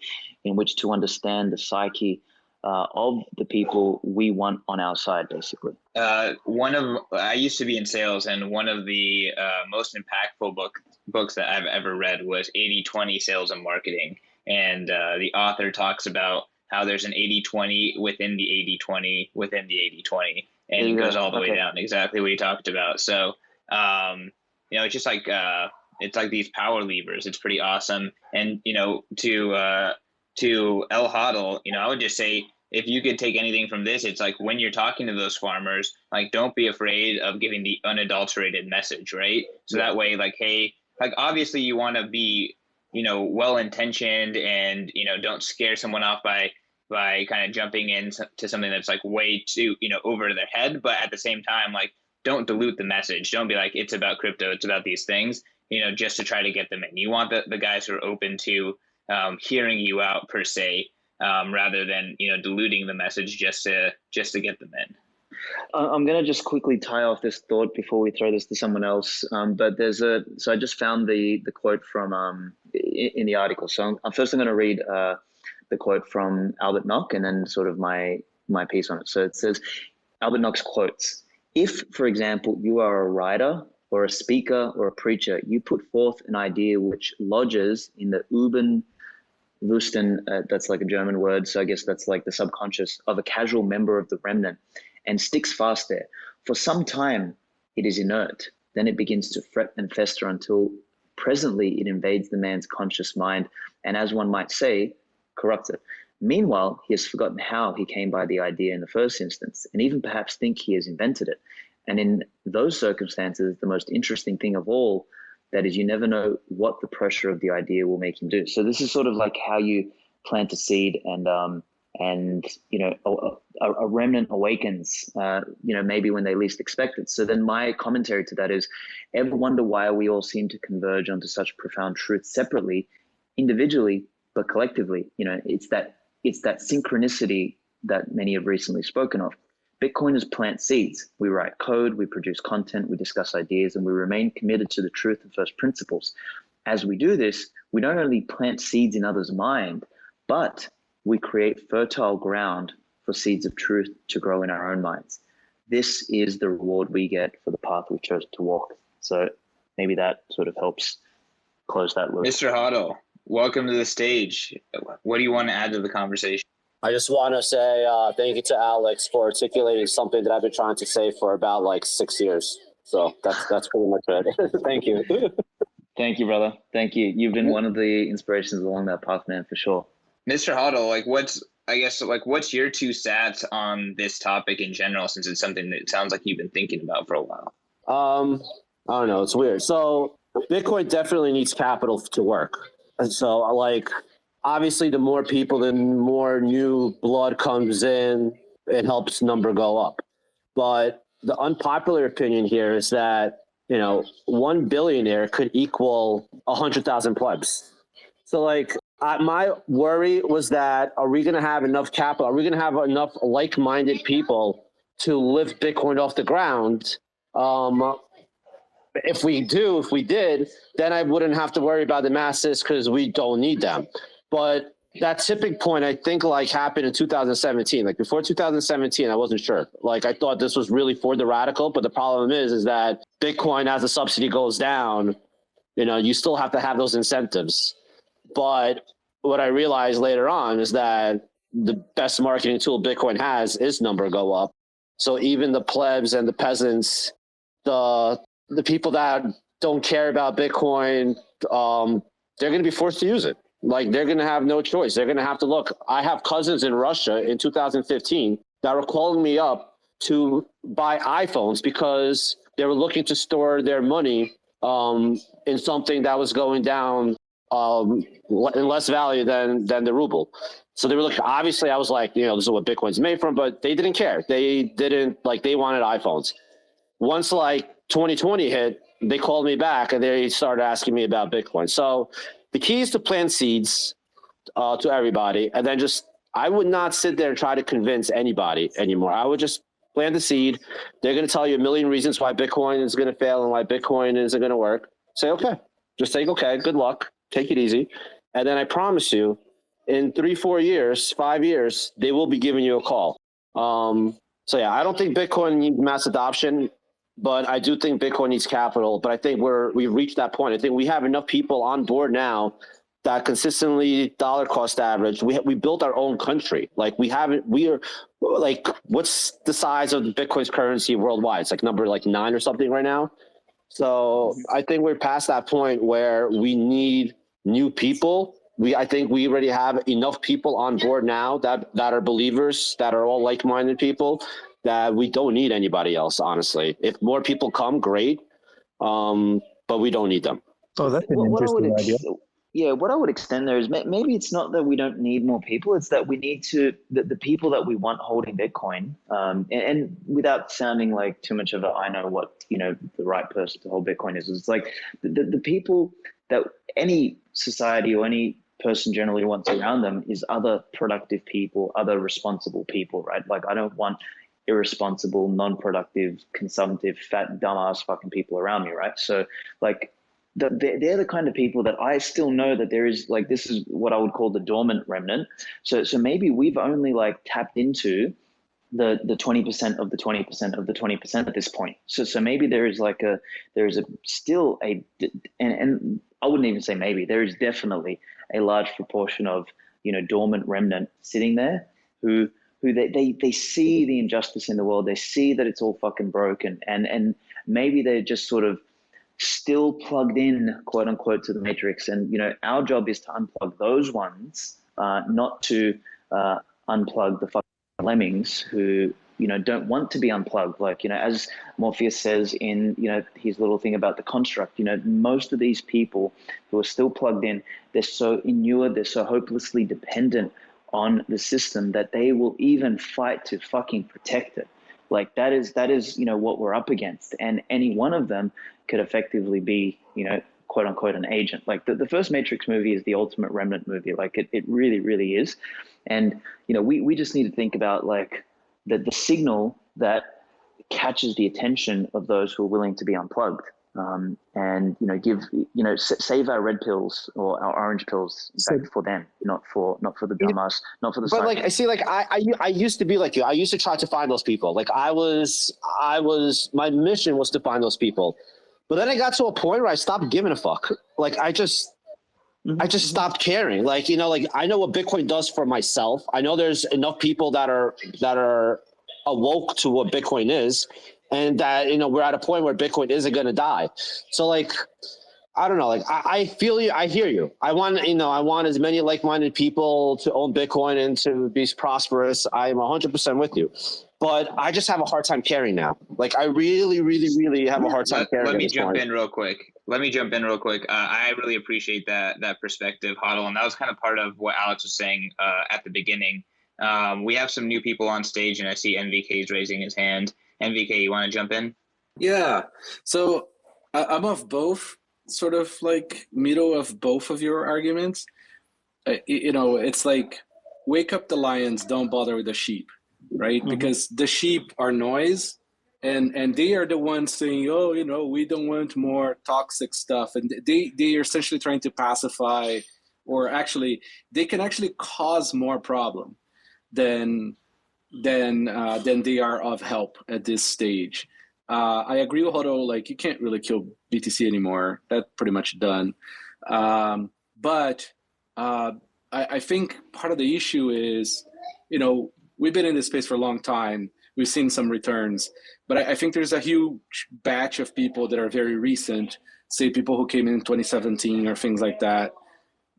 in which to understand the psyche of the people we want on our side, basically. I used to be in sales, and one of the most impactful books that I've ever read was 80-20 Sales and Marketing. And the author talks about how there's an 80-20 within the 80-20 within the 80-20, and it goes all the way down, exactly what you talked about. So, it's just like, it's like these power levers. It's pretty awesome. And, to El Hodl, I would just say, if you could take anything from this, it's like when you're talking to those farmers, like, don't be afraid of giving the unadulterated message, right? So that way, like, hey, like, obviously you want to be, well-intentioned, and, don't scare someone off by kind of jumping into something that's like way too, over their head. But at the same time, like, don't dilute the message. Don't be like, it's about crypto, it's about these things, just to try to get them in. You want the guys who are open to hearing you out, per se, rather than, diluting the message just to get them in. I'm going to just quickly tie off this thought before we throw this to someone else. But so I just found the quote from in the article. So first I'm going to read the quote from Albert Nock, and then sort of my piece on it. So it says, Albert Nock's quotes: "If, for example, you are a writer or a speaker or a preacher, you put forth an idea which lodges in the Unbewussten, that's like a German word, so I guess that's like the subconscious of a casual member of the remnant, and sticks fast there. For some time, it is inert. Then it begins to fret and fester until presently it invades the man's conscious mind, and, as one might say, corrupts it. Meanwhile, he has forgotten how he came by the idea in the first instance, and even perhaps think he has invented it. And in those circumstances, the most interesting thing of all, that is, you never know what the pressure of the idea will make him do." So this is sort of like how you plant a seed, and a remnant awakens, maybe when they least expect it. So then my commentary to that is, ever wonder why we all seem to converge onto such profound truth separately, individually, but collectively? It's that synchronicity that many have recently spoken of. Bitcoiners plant seeds. We write code, we produce content, we discuss ideas, and we remain committed to the truth and first principles. As we do this, we not only plant seeds in others' mind, but we create fertile ground for seeds of truth to grow in our own minds. This is the reward we get for the path we've chosen to walk. So maybe that sort of helps close that loop. Mr. Hodl, welcome to the stage. What do you want to add to the conversation? I just want to say thank you to Aleks for articulating something that I've been trying to say for about like 6 years. So that's pretty much it. Thank you. Thank you, brother. Thank you. You've been one of the inspirations along that path, man, for sure. Mr. Hodl, like, what's your two stats on this topic in general, since it's something that it sounds like you've been thinking about for a while? I don't know. It's weird. So Bitcoin definitely needs capital to work. And so, like, obviously, the more people, the more new blood comes in, it helps number go up. But the unpopular opinion here is that, 1 billionaire could equal 100,000 plebs. So, like, my worry was that, are we going to have enough capital? Are we going to have enough like-minded people to lift Bitcoin off the ground? If we did, then I wouldn't have to worry about the masses because we don't need them. But that tipping point, I think, like, happened in 2017. Like, before 2017, I wasn't sure. Like, I thought this was really for the radical, but the problem is that Bitcoin, as the subsidy goes down, you still have to have those incentives. But what I realized later on is that the best marketing tool Bitcoin has is number go up. So even the plebs and the peasants, the people that don't care about Bitcoin, they're going to be forced to use it. Like, they're going to have no choice. They're going to have to look. I have cousins in Russia in 2015 that were calling me up to buy iPhones because they were looking to store their money in something that was going down in less value than the ruble. So they were looking. Obviously, I was like, this is what Bitcoin's made from, but they didn't care. They didn't they wanted iPhones. Once 2020 hit, they called me back and they started asking me about Bitcoin. So the key is to plant seeds to everybody, and then I would not sit there and try to convince anybody anymore. I would just plant the seed. They're going to tell you a million reasons why Bitcoin is going to fail and why Bitcoin isn't going to work. Say, okay. Just say, okay, good luck. Take it easy. And then I promise you, in 3-4 years, 5 years, they will be giving you a call. So yeah, I don't think Bitcoin needs mass adoption, but I do think Bitcoin needs capital. But I think we've reached that point. I think we have enough people on board now that consistently dollar cost average. We built our own country. What's the size of the Bitcoin's currency worldwide? It's number 9 or something right now. So I think we're past that point where we need new people. I think we already have enough people on board now that are believers, that are all like-minded people, that we don't need anybody else, honestly. If more people come, great, but we don't need them. Oh, that's an interesting idea. Yeah, what I would extend there is maybe it's not that we don't need more people, it's that we need to, the people that we want holding Bitcoin, and without sounding like too much of I know what, the right person to hold Bitcoin is, it's the people that any society or any person generally wants around them is other productive people, other responsible people, right? I don't want irresponsible, non-productive, consumptive, fat, dumbass fucking people around me, right? So they're the kind of people that I still know that there is this is what I would call the dormant remnant. So maybe we've only tapped into the 20% of the 20% of the 20% at this point. So maybe there is still a and I wouldn't even say maybe, there is definitely a large proportion of dormant remnant sitting there who they see the injustice in the world, they see that it's all fucking broken, and maybe they're just sort of still plugged in, quote unquote, to the matrix. And our job is to unplug those ones, not to unplug the fucking lemmings who don't want to be unplugged. As Morpheus says in his little thing about the construct, most of these people who are still plugged in, they're so inured, they're so hopelessly dependent on the system that they will even fight to fucking protect it. That is what we're up against, and any one of them could effectively be quote unquote an agent. The first Matrix movie is the ultimate remnant movie. It really, really is. And we just need to think about the signal that catches the attention of those who are willing to be unplugged, and give save our red pills or our orange pills, in fact, for them, not for the dumbass, not for the. But I see, I used to be like you. I used to try to find those people. My mission was to find those people, but then I got to a point where I stopped giving a fuck. I just stopped caring. I know what Bitcoin does for myself. I know there's enough people that are awoke to what Bitcoin is, and that we're at a point where Bitcoin isn't going to die. So I don't know. I feel you. I hear you. I want as many like-minded people to own Bitcoin and to be prosperous. I am 100% with you. But I just have a hard time caring now. I really, really, really have a hard time caring. Let me jump in real quick. I really appreciate that perspective, Hodl. And that was kind of part of what Aleks was saying at the beginning. We have some new people on stage, and I see NVK is raising his hand. NVK, you want to jump in? Yeah. So I'm of both, sort of middle of both of your arguments. It's wake up the lions, don't bother with the sheep, right? Mm-hmm. Because the sheep are noise, and they are the ones saying, we don't want more toxic stuff. And they are essentially trying to pacify, or actually, they can actually cause more problem than they are of help at this stage. I agree with Hodl, you can't really kill BTC anymore. That's pretty much done. But I think part of the issue is, we've been in this space for a long time. We've seen some returns, but I think there's a huge batch of people that are very recent say people who came in 2017 or things like that,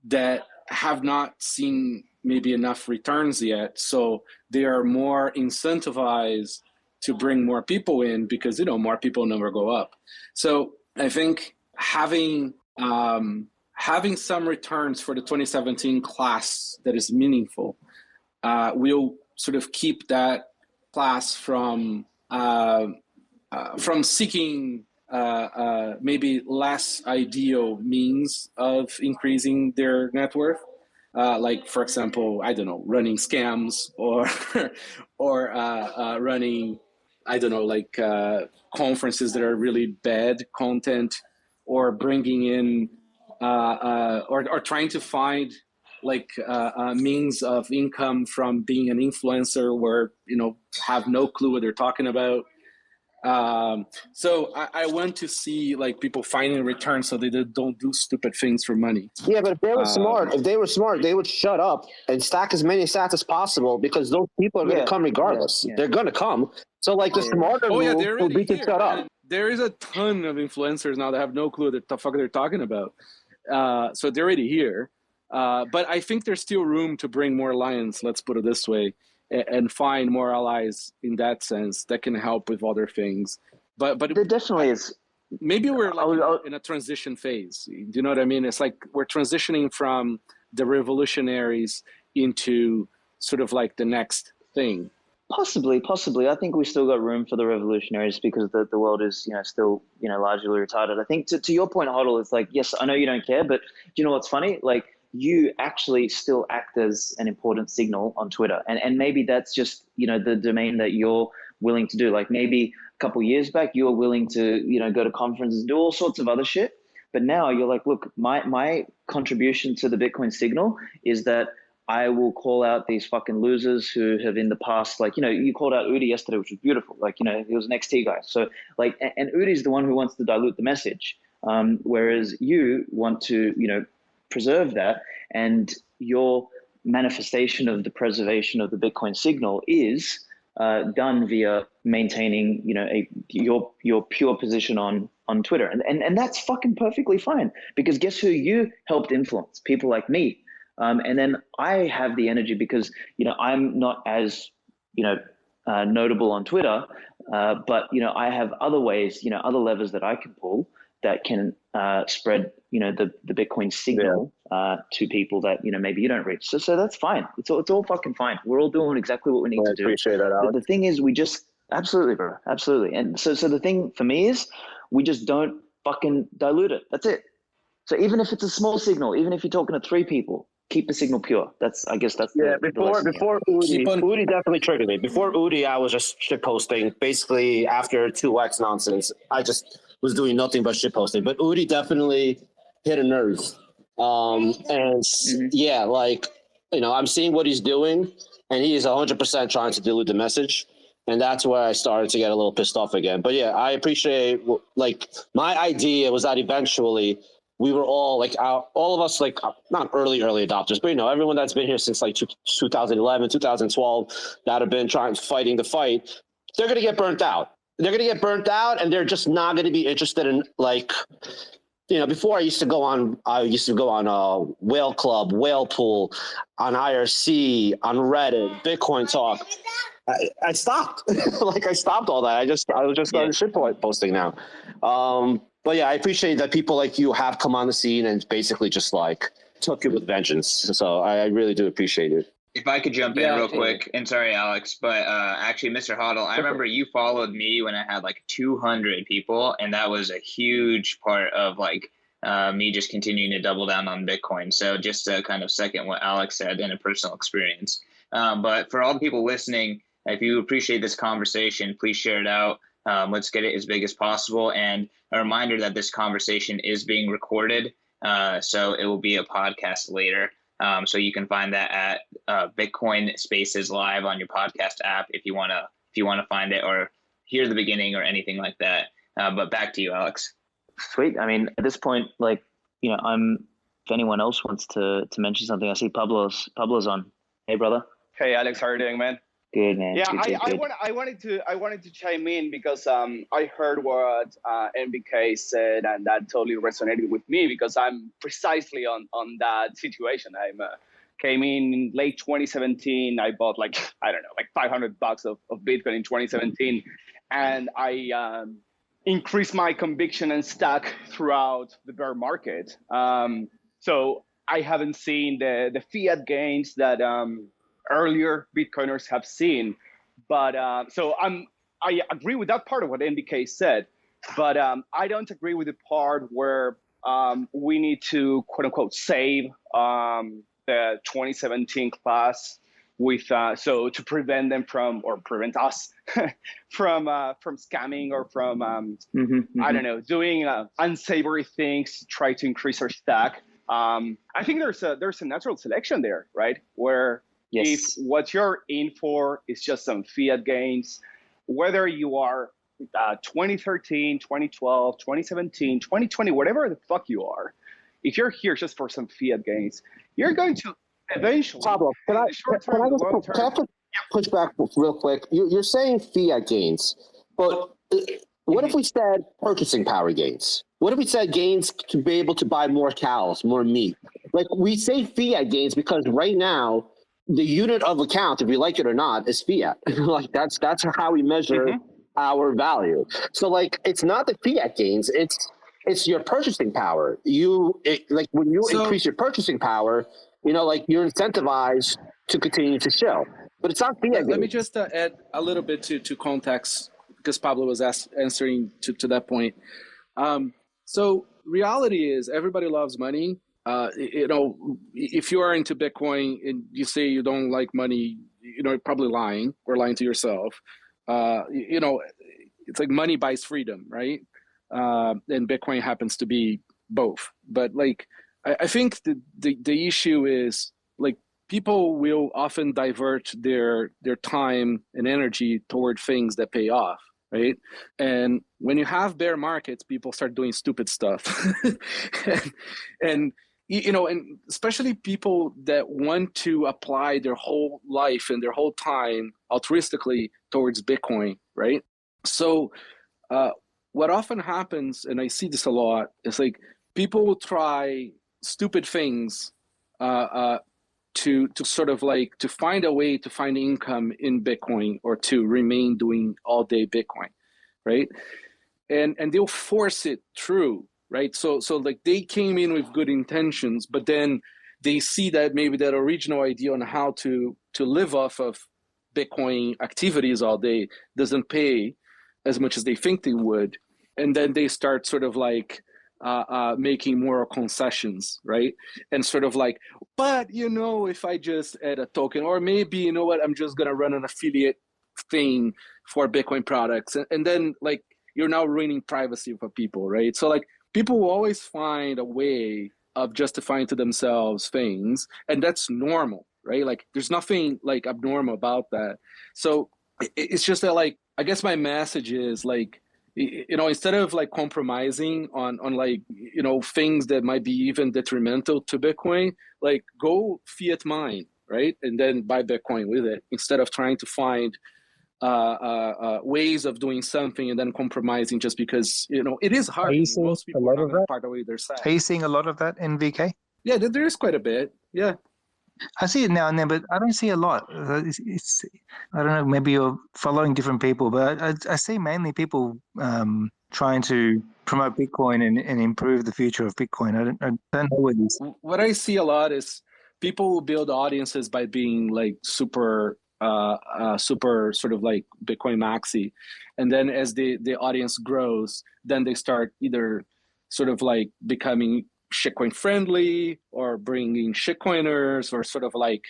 that have not seen maybe enough returns yet. So they are more incentivized to bring more people in because, you know, more people number go up. So I think having some returns for the 2017 class that is meaningful will sort of keep that class from seeking maybe less ideal means of increasing their net worth. Like, for example, I don't know, running scams or running, I don't know, like conferences that are really bad content, or bringing in or trying to find like a means of income from being an influencer where, you know, have no clue what they're talking about. So I want to see like people finding returns so they don't do stupid things for money. Yeah, but if they were smart, they would shut up and stack as many sats as possible, because those people are going to come regardless. They're going to come. So like the smarter move would be to shut up. There is a ton of influencers now that have no clue what the fuck they're talking about. So they're already here. But I think there's still room to bring more lions, let's put it this way, and find more allies in that sense that can help with other things. But There definitely is. Maybe we're like in a transition phase. Do you know what I mean? It's like we're transitioning from the revolutionaries into sort of like the next thing. Possibly. I think we still got room for the revolutionaries because the world is, you know, still, you know, largely retarded. I think to your point, Hoddle, it's like, yes, I know you don't care, but do you know what's funny? Like, you actually still act as an important signal on Twitter. And maybe that's just, you know, the domain that you're willing to do. Like maybe a couple of years back, you were willing to, you know, go to conferences and do all sorts of other shit. But now you're like, look, my contribution to the Bitcoin signal is that I will call out these fucking losers who have in the past, like, you know, you called out Udi yesterday, which was beautiful. Like, you know, he was an XT guy. So like, and Udi's the one who wants to dilute the message. Whereas you want to, you know, preserve that, and your manifestation of the preservation of the Bitcoin signal is done via maintaining, you know, your pure position on Twitter, and that's fucking perfectly fine, because guess who you helped influence? People like me, and then I have the energy because, you know, I'm not as, you know, notable on Twitter, but, you know, I have other ways, you know, other levers that I can pull that can spread, you know, the Bitcoin signal to people that, you know, maybe you don't reach. So that's fine. It's all fucking fine. We're all doing exactly what we need to do. Appreciate that, Alex. The thing is, we just absolutely, bro, absolutely. And so the thing for me is, we just don't fucking dilute it. That's it. So even if it's a small signal, even if you're talking to 3 people, keep the signal pure. Before Udi definitely triggered me. Before Udi, I was just shit posting. Basically, after 2x nonsense, I just was doing nothing but shit posting. But Udi definitely hit a nerve. Yeah, like, you know, I'm seeing what he's doing, and he is 100% trying to dilute the message. And that's where I started to get a little pissed off again. But yeah, I appreciate, like, my idea was that eventually we were all like, all of us, like, not early adopters, but, you know, everyone that's been here since like 2011, 2012, that have been fighting the fight, they're going to get burnt out. And they're just not going to be interested in, like, you know, before I used to go on Whale Club, Whale Pool, on IRC, on Reddit, Bitcoin Talk. I stopped. Like, I stopped all that. I was just starting shit posting now. But yeah, I appreciate that people like you have come on the scene and basically just like took it with vengeance. So I really do appreciate it. If I could jump in real quick, and sorry, Alex, but actually, Mr. Hoddle, I remember you followed me when I had like 200 people, and that was a huge part of like me just continuing to double down on Bitcoin. So just to kind of second what Alex said in a personal experience. But for all the people listening, if you appreciate this conversation, please share it out. Let's get it as big as possible. And a reminder that this conversation is being recorded, so it will be a podcast later. So you can find that at Bitcoin Spaces Live on your podcast app if you wanna find it or hear the beginning or anything like that. But back to you, Alex. Sweet. I mean, at this point, like, you know, if anyone else wants to mention something, I see Pablo's on. Hey, brother. Hey, Alex, how are you doing, man? Good, man. Yeah, Good. I wanted to chime in because I heard what NBK said, and that totally resonated with me because I'm precisely on that situation. I'm came in late 2017. I bought like I don't know, like $500 of Bitcoin in 2017, and I increased my conviction and stack throughout the bear market. So I haven't seen the fiat gains that earlier Bitcoiners have seen. But so I agree with that part of what NBK said, but I don't agree with the part where we need to quote unquote save the 2017 class with so to prevent them from or prevent us from scamming or from I don't know doing unsavory things to try to increase our stack. I think there's a natural selection there, right? Where if what you're in for is just some fiat gains, whether you are 2013, 2012, 2017, 2020, whatever the fuck you are, if you're here just for some fiat gains, you're going to eventually, Pablo, can I push back real quick? You're saying fiat gains, but what if we said purchasing power gains? What if we said gains to be able to buy more cows, more meat? Like we say fiat gains because right now the unit of account, if we like it or not, is fiat. Like that's how we measure our value. So like it's not the fiat gains, it's your purchasing power. Like when you increase your purchasing power, like you're incentivized to continue to show. But it's not fiat gains. Let me just add a little bit to context because Pablo was answering to that point. So reality is everybody loves money. If you are into Bitcoin and you say you don't like money, you're probably lying or lying to yourself. It's like money buys freedom, right? And Bitcoin happens to be both. But like, I think the issue is like people will often divert their time and energy toward things that pay off. Right. And when you have bear markets, people start doing stupid stuff. and especially people that want to apply their whole life and their whole time altruistically towards Bitcoin. Right. So what often happens, and I see this a lot, is like people will try stupid things to sort of like to find a way to find income in Bitcoin or to remain doing all day Bitcoin, right? And they'll force it through, right? So like they came in with good intentions, but then they see that maybe that original idea on how to live off of Bitcoin activities all day doesn't pay as much as they think they would, and then they start sort of like making more concessions, right? And sort of like, but if I just add a token, or maybe I'm just gonna run an affiliate thing for Bitcoin products, and then like you're now ruining privacy for people, right? So like people will always find a way of justifying to themselves things, and that's normal, right? Like there's nothing like abnormal about that. So it's just that like I guess my message is like, instead of like compromising on like, things that might be even detrimental to Bitcoin, like go fiat mine, right? And then buy Bitcoin with it instead of trying to find ways of doing something and then compromising just because, it is hard. Are you seeing Most people a lot are not of going to that? part away their side. Are you seeing a lot of that in VK? Yeah, there is quite a bit. Yeah. I see it now and then, but I don't see a lot. It's I don't know, maybe you're following different people, but I see mainly people trying to promote Bitcoin and improve the future of Bitcoin. I don't know what it is. What I see a lot is people will build audiences by being like super sort of like Bitcoin maxi. And then as the audience grows, then they start either sort of like becoming shitcoin friendly or bringing shitcoiners, or sort of like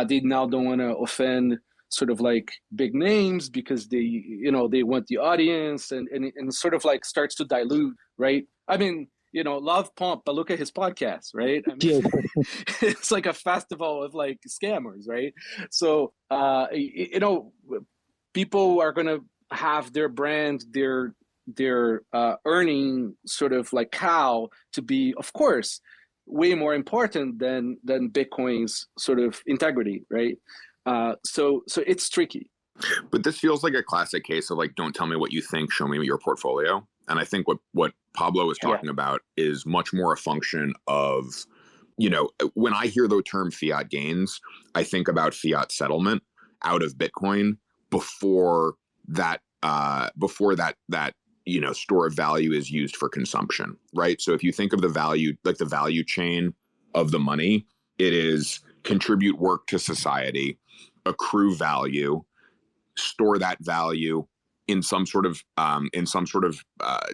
they now don't want to offend sort of like big names because they they want the audience, and sort of like starts to dilute, right? I mean, love Pump, but look at his podcast, right? I mean, it's like a festival of like scammers, right? So people are gonna have their brand, their earning sort of like cow to be, of course, way more important than Bitcoin's sort of integrity, right? So it's tricky. But this feels like a classic case of like, don't tell me what you think, show me your portfolio. And I think what Pablo was talking about is much more a function of, you know, when I hear the term fiat gains, I think about fiat settlement out of Bitcoin before that you know, store of value is used for consumption, right? So if you think of the value, like the value chain of the money, it is contribute work to society, accrue value, store that value in some sort of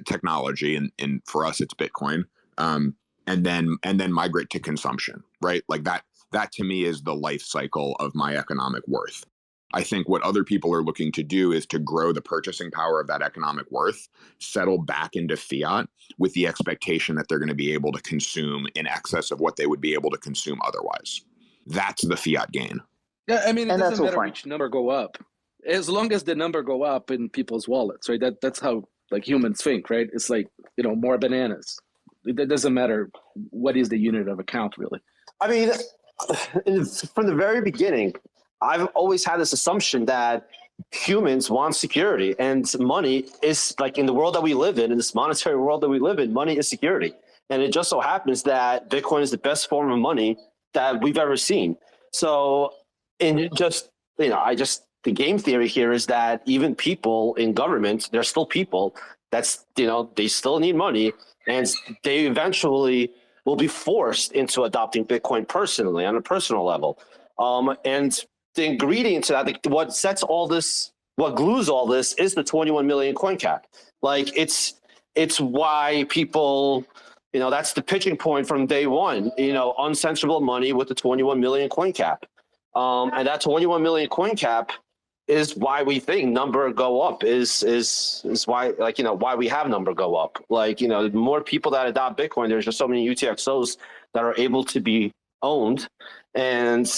technology, and for us it's Bitcoin, and then migrate to consumption, right? Like that to me is the life cycle of my economic worth. I think what other people are looking to do is to grow the purchasing power of that economic worth, settle back into fiat with the expectation that they're going to be able to consume in excess of what they would be able to consume otherwise. That's the fiat gain. Yeah, I mean, it And that's doesn't all matter fine. which number go up, as long as the number go up in people's wallets, right? That's how like humans think, right? It's like, you know, more bananas. It doesn't matter what is the unit of account, really. I mean, from the very beginning, I've always had this assumption that humans want security, and money is like, in the world that we live in this monetary world that we live in, money is security. And it just so happens that Bitcoin is the best form of money that we've ever seen. So, in just, you know, the game theory here is that even people in government, they're still people that's, you know, they still need money, and they eventually will be forced into adopting Bitcoin personally on a personal level. And the ingredient to that, like, what sets all this, what glues all this, is the 21 million coin cap. Like, it's why people, you know, that's the pitching point from day one, you know, uncensorable money with the 21 million coin cap. And that 21 million coin cap is why we think number go up, is why, like, you know, why we have number go up. Like, you know, the more people that adopt Bitcoin, there's just so many UTXOs that are able to be owned. And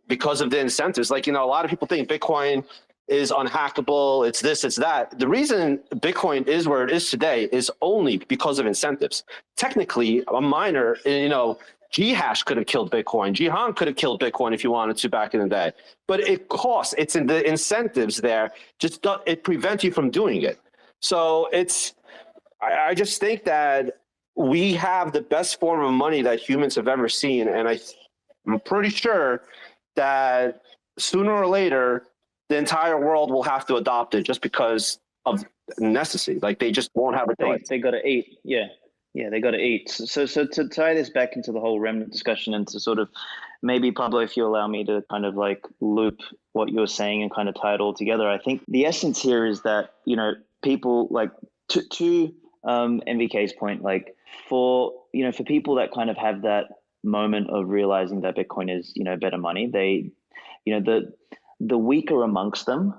because of the incentives, like, you know, a lot of people think Bitcoin is unhackable, it's this, it's that. The reason Bitcoin is where it is today is only because of incentives. Technically, a miner, you know, Ghash could have killed Bitcoin. Jihan could have killed Bitcoin if you wanted to back in the day. But it costs, it's in the incentives there, just it prevents you from doing it. So I just think that we have the best form of money that humans have ever seen. And I'm pretty sure that sooner or later, the entire world will have to adopt it just because of necessity. Like, they just won't have a choice. They got to eat. Yeah, they got to eat. So to tie this back into the whole remnant discussion, and to sort of, maybe, Pablo, if you allow me to kind of like loop what you're saying and kind of tie it all together, I think the essence here is that, you know, people like to MVK's point, like, for people that kind of have that moment of realizing that Bitcoin is, you know, better money, they, you know, the weaker amongst them,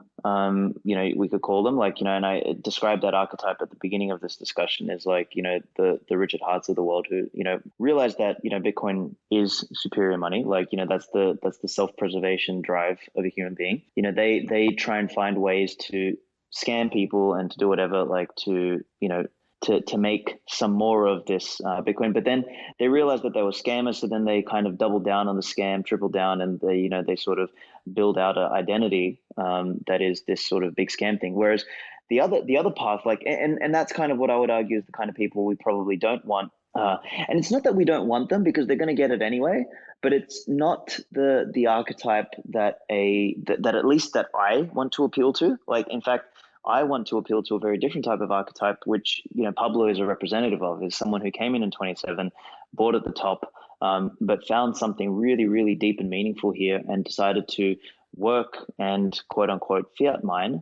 you know, we could call them, like, you know, and I described that archetype at the beginning of this discussion as, like, you know, the Richard Harts of the world who, you know, realize that, you know, Bitcoin is superior money. Like, you know, that's the self-preservation drive of a human being. You know, they try and find ways to scam people and to do whatever, like, to, you know, to make some more of this Bitcoin. But then they realized that they were scammers, so then they kind of doubled down on the scam, tripled down, and they, you know, they sort of build out an identity that is this sort of big scam thing. Whereas the other path, like, and that's kind of what I would argue is the kind of people we probably don't want. And it's not that we don't want them, because they're going to get it anyway, but it's not the archetype that at least that I want to appeal to. Like, in fact, I want to appeal to a very different type of archetype, which, you know, Pablo is a representative of, is someone who came in 27, bought at the top, but found something really, really deep and meaningful here, and decided to work and quote unquote fiat mine,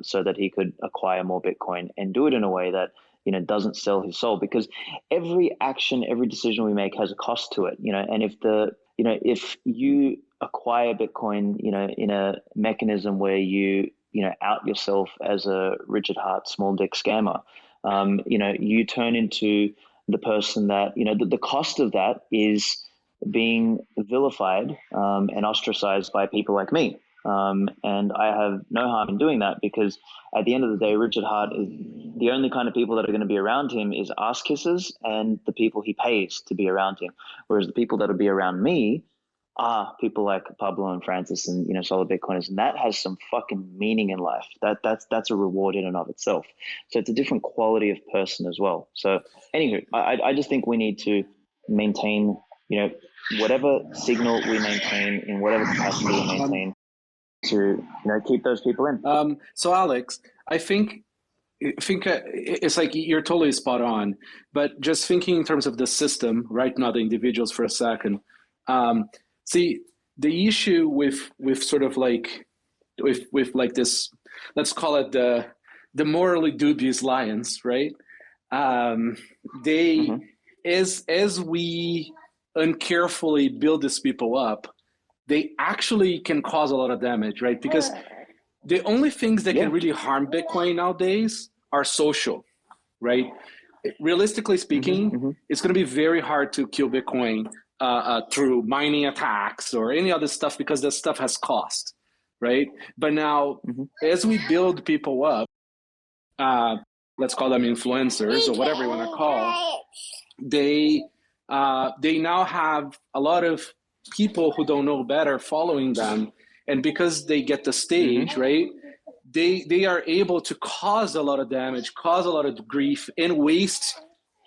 so that he could acquire more Bitcoin and do it in a way that, you know, doesn't sell his soul. Because every action, every decision we make has a cost to it, you know, and if you acquire Bitcoin, you know, in a mechanism where you know, out yourself as a Richard Hart small dick scammer, you know, you turn into the person that, you know, the cost of that is being vilified and ostracized by people like me. And I have no harm in doing that, because at the end of the day, Richard Hart is the only kind of people that are going to be around him is ass kissers and the people he pays to be around him. Whereas the people that will be around me are people like Pablo and Francis and, solid Bitcoiners, and that has some fucking meaning in life. That's a reward in and of itself. So it's a different quality of person as well. So anywho, I just think we need to maintain, whatever signal we maintain in whatever capacity we maintain to, keep those people in. So Aleks, I think it's like you're totally spot on, but just thinking in terms of the system, right, not the individuals for a second. See, the issue with sort of like with like this, let's call it the morally dubious lions, right? They as we uncarefully build these people up, they actually can cause a lot of damage, right? Because the only things that can really harm Bitcoin nowadays are social, right? Realistically speaking, it's going to be very hard to kill Bitcoin through mining attacks or any other stuff because that stuff has cost, right? But now, as we build people up, let's call them influencers or whatever you want to call, they now have a lot of people who don't know better following them, and because they get the stage, right, they are able to cause a lot of damage, cause a lot of grief, and waste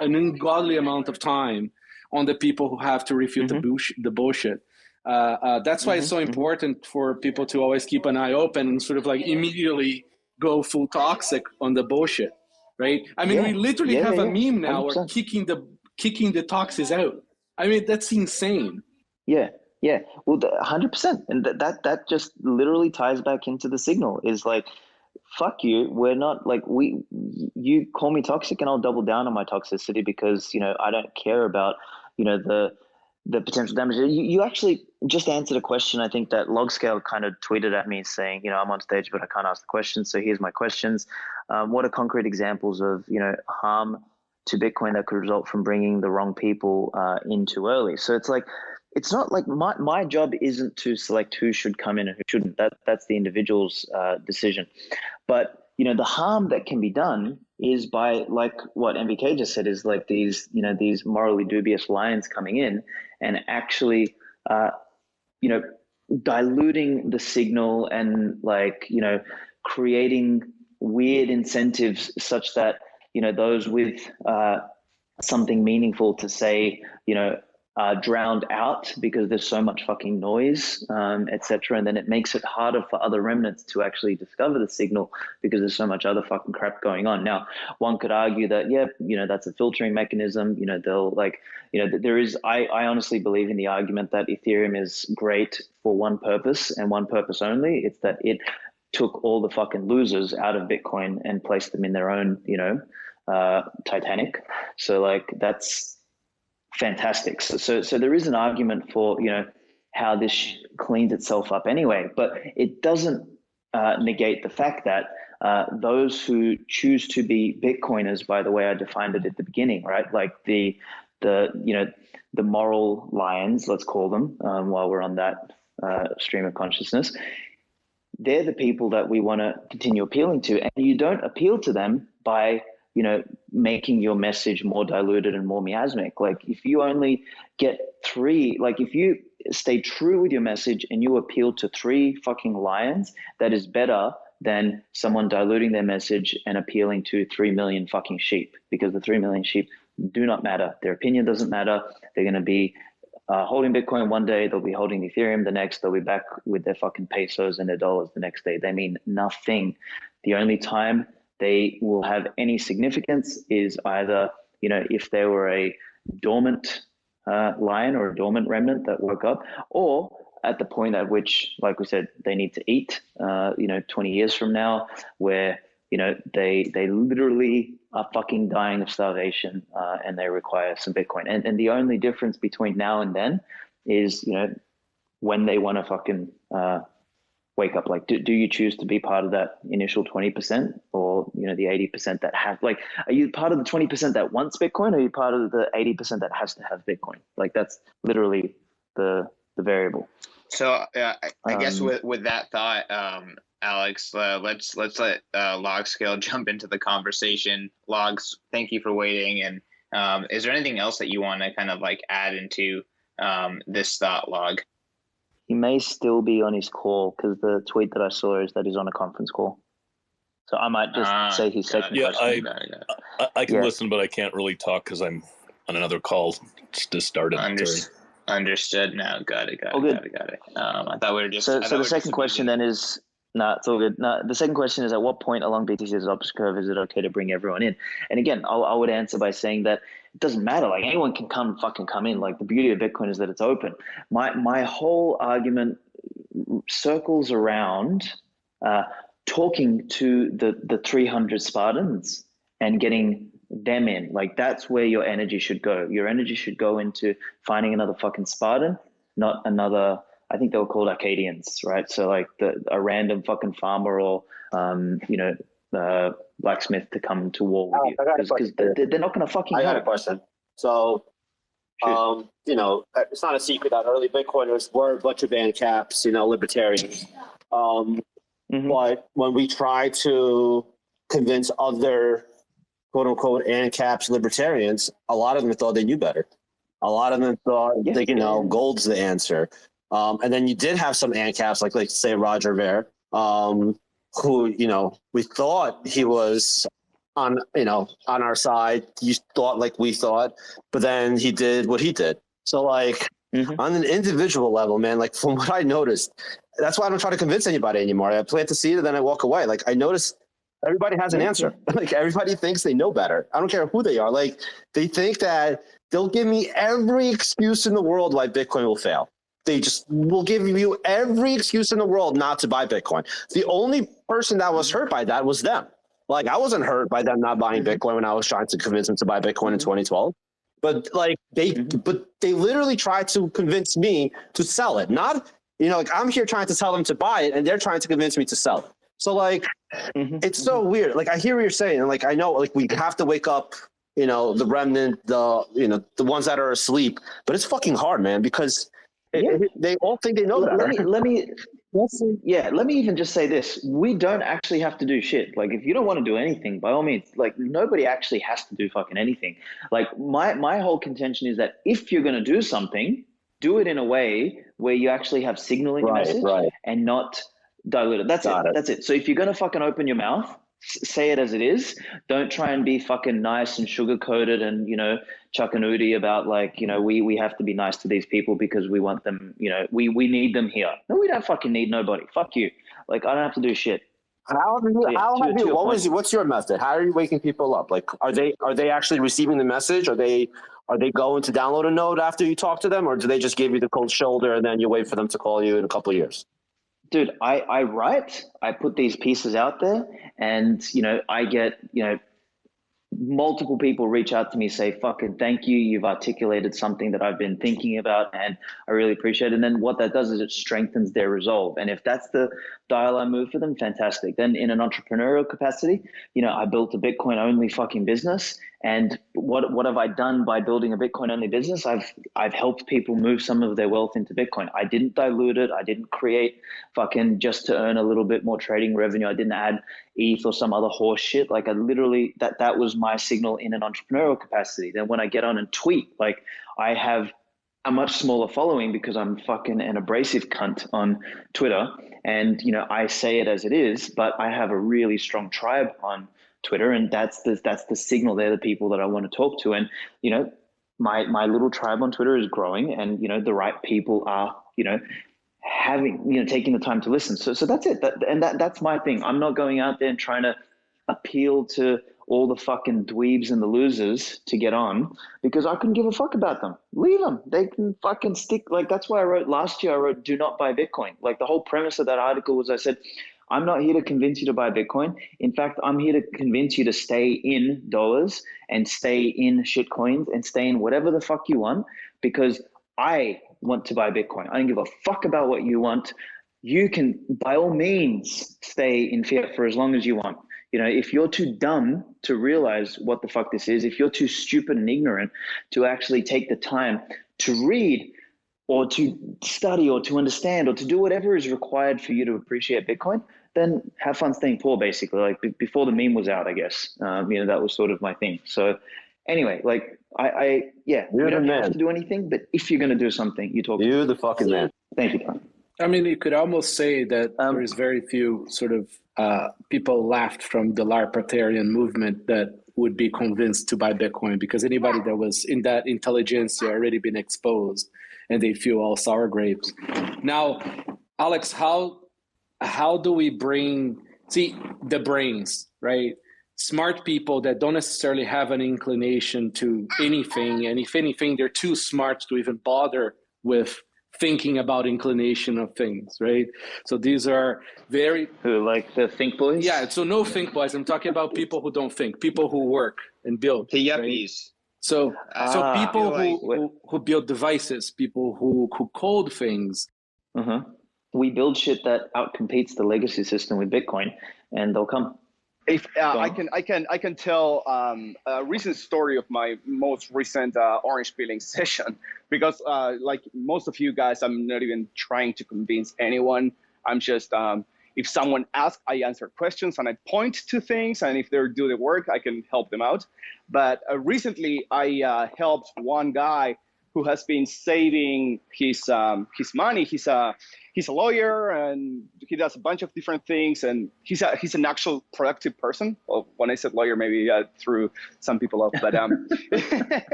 an ungodly amount of time on the people who have to refute the bullshit. That's why it's so important for people to always keep an eye open and sort of like immediately go full toxic on the bullshit, right? I mean, we literally have a meme now 100%. where kicking the toxics out. I mean, that's insane. Yeah. Well, 100%, and that just literally ties back into the signal. Is like, fuck you. We're not like you call me toxic, and I'll double down on my toxicity because I don't care about the potential damage. You actually just answered a question. I think that Logscale kind of tweeted at me saying, I'm on stage, but I can't ask the questions. So here's my questions. What are concrete examples of harm to Bitcoin that could result from bringing the wrong people in too early? So it's like, it's not like my job isn't to select who should come in and who shouldn't. That's the individual's decision. But the harm that can be done is by, like what MVK just said, is like these morally dubious lions coming in and actually diluting the signal and creating weird incentives such that those with something meaningful to say drowned out because there's so much fucking noise, etc. And then it makes it harder for other remnants to actually discover the signal because there's so much other fucking crap going on. Now, one could argue that, that's a filtering mechanism. There is, I honestly believe in the argument that Ethereum is great for one purpose and one purpose only. It's that it took all the fucking losers out of Bitcoin and placed them in their own, Titanic. So that's fantastic. So there is an argument for how this cleans itself up anyway, but it doesn't negate the fact that those who choose to be Bitcoiners, by the way I defined it at the beginning, right? Like the moral lions, let's call them, while we're on that stream of consciousness. They're the people that we want to continue appealing to, and you don't appeal to them by making your message more diluted and more miasmic. Like if you only get if you stay true with your message and you appeal to 3 fucking lions, that is better than someone diluting their message and appealing to 3 million fucking sheep, because the 3 million sheep do not matter. Their opinion doesn't matter. They're going to be holding Bitcoin one day, they'll be holding Ethereum the next, they'll be back with their fucking pesos and their dollars the next day. They mean nothing. The only time they will have any significance is either, if they were a dormant lion or a dormant remnant that woke up, or at the point at which, like we said, they need to eat, 20 years from now, where, they literally are fucking dying of starvation and they require some Bitcoin. And the only difference between now and then is, when they want to fucking wake up. Like, do you choose to be part of that initial 20% or, the 80% that have, like, are you part of the 20% that wants Bitcoin, or are you part of the 80% that has to have Bitcoin? Like, that's literally the variable. So I guess with that thought, Aleks, let's let Logscale jump into the conversation. Logs, thank you for waiting. And is there anything else that you want to kind of like add into this thought, Log? He may still be on his call because the tweet that I saw is that he's on a conference call. So I might just say his second question. I can listen, but I can't really talk because I'm on another call. Just started. Understood now. Got it. All good. Got it. I thought we were just. So the second question then is, it's all good. The second question is, at what point along BTC's opposite curve is it okay to bring everyone in? And again, I would answer by saying that it doesn't matter. Like, anyone can come in. Like, the beauty of Bitcoin is that it's open. My whole argument circles around talking to the 300 Spartans and getting them in. Like, that's where your energy should go. Your energy should go into finding another fucking Spartan, not another. I think they were called Arcadians, right? So like a random fucking farmer or blacksmith to come to war with you, because they're not going to fucking. I got a question. So, it's not a secret that early Bitcoiners were a bunch of ANCAPs, libertarians. But when we try to convince other quote unquote ANCAPs libertarians, a lot of them thought they knew better. A lot of them thought gold's the answer. And then you did have some ANCAPs, like say Roger Ver, who, we thought he was on our side. You thought like we thought, but then he did what he did. So like on an individual level, man, like from what I noticed, that's why I don't try to convince anybody anymore. I plant the seed and then I walk away. Like, I noticed everybody has an answer. Like, everybody thinks they know better. I don't care who they are. Like, they think that they'll give me every excuse in the world why Bitcoin will fail. They just will give you every excuse in the world not to buy Bitcoin. The only person that was hurt by that was them. Like, I wasn't hurt by them not buying Bitcoin when I was trying to convince them to buy Bitcoin in 2012. But like they literally tried to convince me to sell it. Not, like, I'm here trying to tell them to buy it and they're trying to convince me to sell it. So like, it's so weird. Like, I hear what you're saying. And like, I know, like, we have to wake up, the remnant, the ones that are asleep, but it's fucking hard, man, because they all think they know better. Let me even just say this. We don't actually have to do shit. Like, if you don't want to do anything, by all means, like, nobody actually has to do fucking anything. Like, my whole contention is that if you're going to do something, do it in a way where you actually have signal in your message and not dilute it. That's it. So if you're going to fucking open your mouth, say it as it is. Don't try and be fucking nice and sugar-coated and, chuckanooty about like, we have to be nice to these people because we want them, we need them here. No, we don't fucking need nobody. Fuck you. Like, I don't have to do shit. What's your method? How are you waking people up? Like, are they actually receiving the message? Are they going to download a node after you talk to them, or do they just give you the cold shoulder and then you wait for them to call you in a couple of years? Dude, I write, I put these pieces out there, and, I get, multiple people reach out to me, say, fucking thank you. You've articulated something that I've been thinking about and I really appreciate it. And then what that does is it strengthens their resolve. And if that's the dial I move for them, fantastic. Then in an entrepreneurial capacity, I built a Bitcoin only fucking business. And what have I done by building a Bitcoin only business? I've helped people move some of their wealth into Bitcoin. I didn't dilute it. I didn't create fucking just to earn a little bit more trading revenue. I didn't add ETH or some other horse shit. Like, I literally, that was my signal in an entrepreneurial capacity. Then when I get on and tweet, like, I have a much smaller following because I'm fucking an abrasive cunt on Twitter. And, I say it as it is, but I have a really strong tribe on Twitter, and that's the signal. They're the people that I want to talk to. And, my little tribe on Twitter is growing, and, the right people are, having, taking the time to listen. So that's it. That's my thing. I'm not going out there and trying to appeal to all the fucking dweebs and the losers to get on, because I couldn't give a fuck about them. Leave them. They can fucking stick. Like, that's why last year I wrote, do not buy Bitcoin. Like, the whole premise of that article was, I said, I'm not here to convince you to buy Bitcoin. In fact, I'm here to convince you to stay in dollars and stay in shitcoins and stay in whatever the fuck you want, because I want to buy Bitcoin. I don't give a fuck about what you want. You can, by all means, stay in fiat for as long as you want. If you're too dumb to realize what the fuck this is, if you're too stupid and ignorant to actually take the time to read or to study or to understand or to do whatever is required for you to appreciate Bitcoin, then have fun staying poor, basically. Like, before the meme was out, I guess. That was sort of my thing. So anyway, like, we don't have to do anything, but if you're going to do something, you talk. You're the fucking man. Thank you, Tom. I mean, you could almost say that there is very few sort of people left from the libertarian movement that would be convinced to buy Bitcoin, because anybody that was in that intelligentsia already been exposed and they feel all sour grapes. Now, Aleks, how do we bring, the brains, right? Smart people that don't necessarily have an inclination to anything, and if anything, they're too smart to even bother with thinking about inclination of things, right? So these are very Who, like the think boys? yeah. So no think boys. I'm talking about people who don't think, people who work and build. The right? yuppies. So I people feel who build devices, people who code things. We build shit that outcompetes the legacy system with Bitcoin, and they'll come. If I can tell a recent story of my most recent orange peeling session, because like most of you guys, I'm not even trying to convince anyone. I'm just if someone asks, I answer questions and I point to things, and if they do the work, I can help them out. But recently, I helped one guy who has been saving his money. He's a lawyer and he does a bunch of different things, and he's an actual productive person. Well, when I said lawyer, maybe threw some people off, but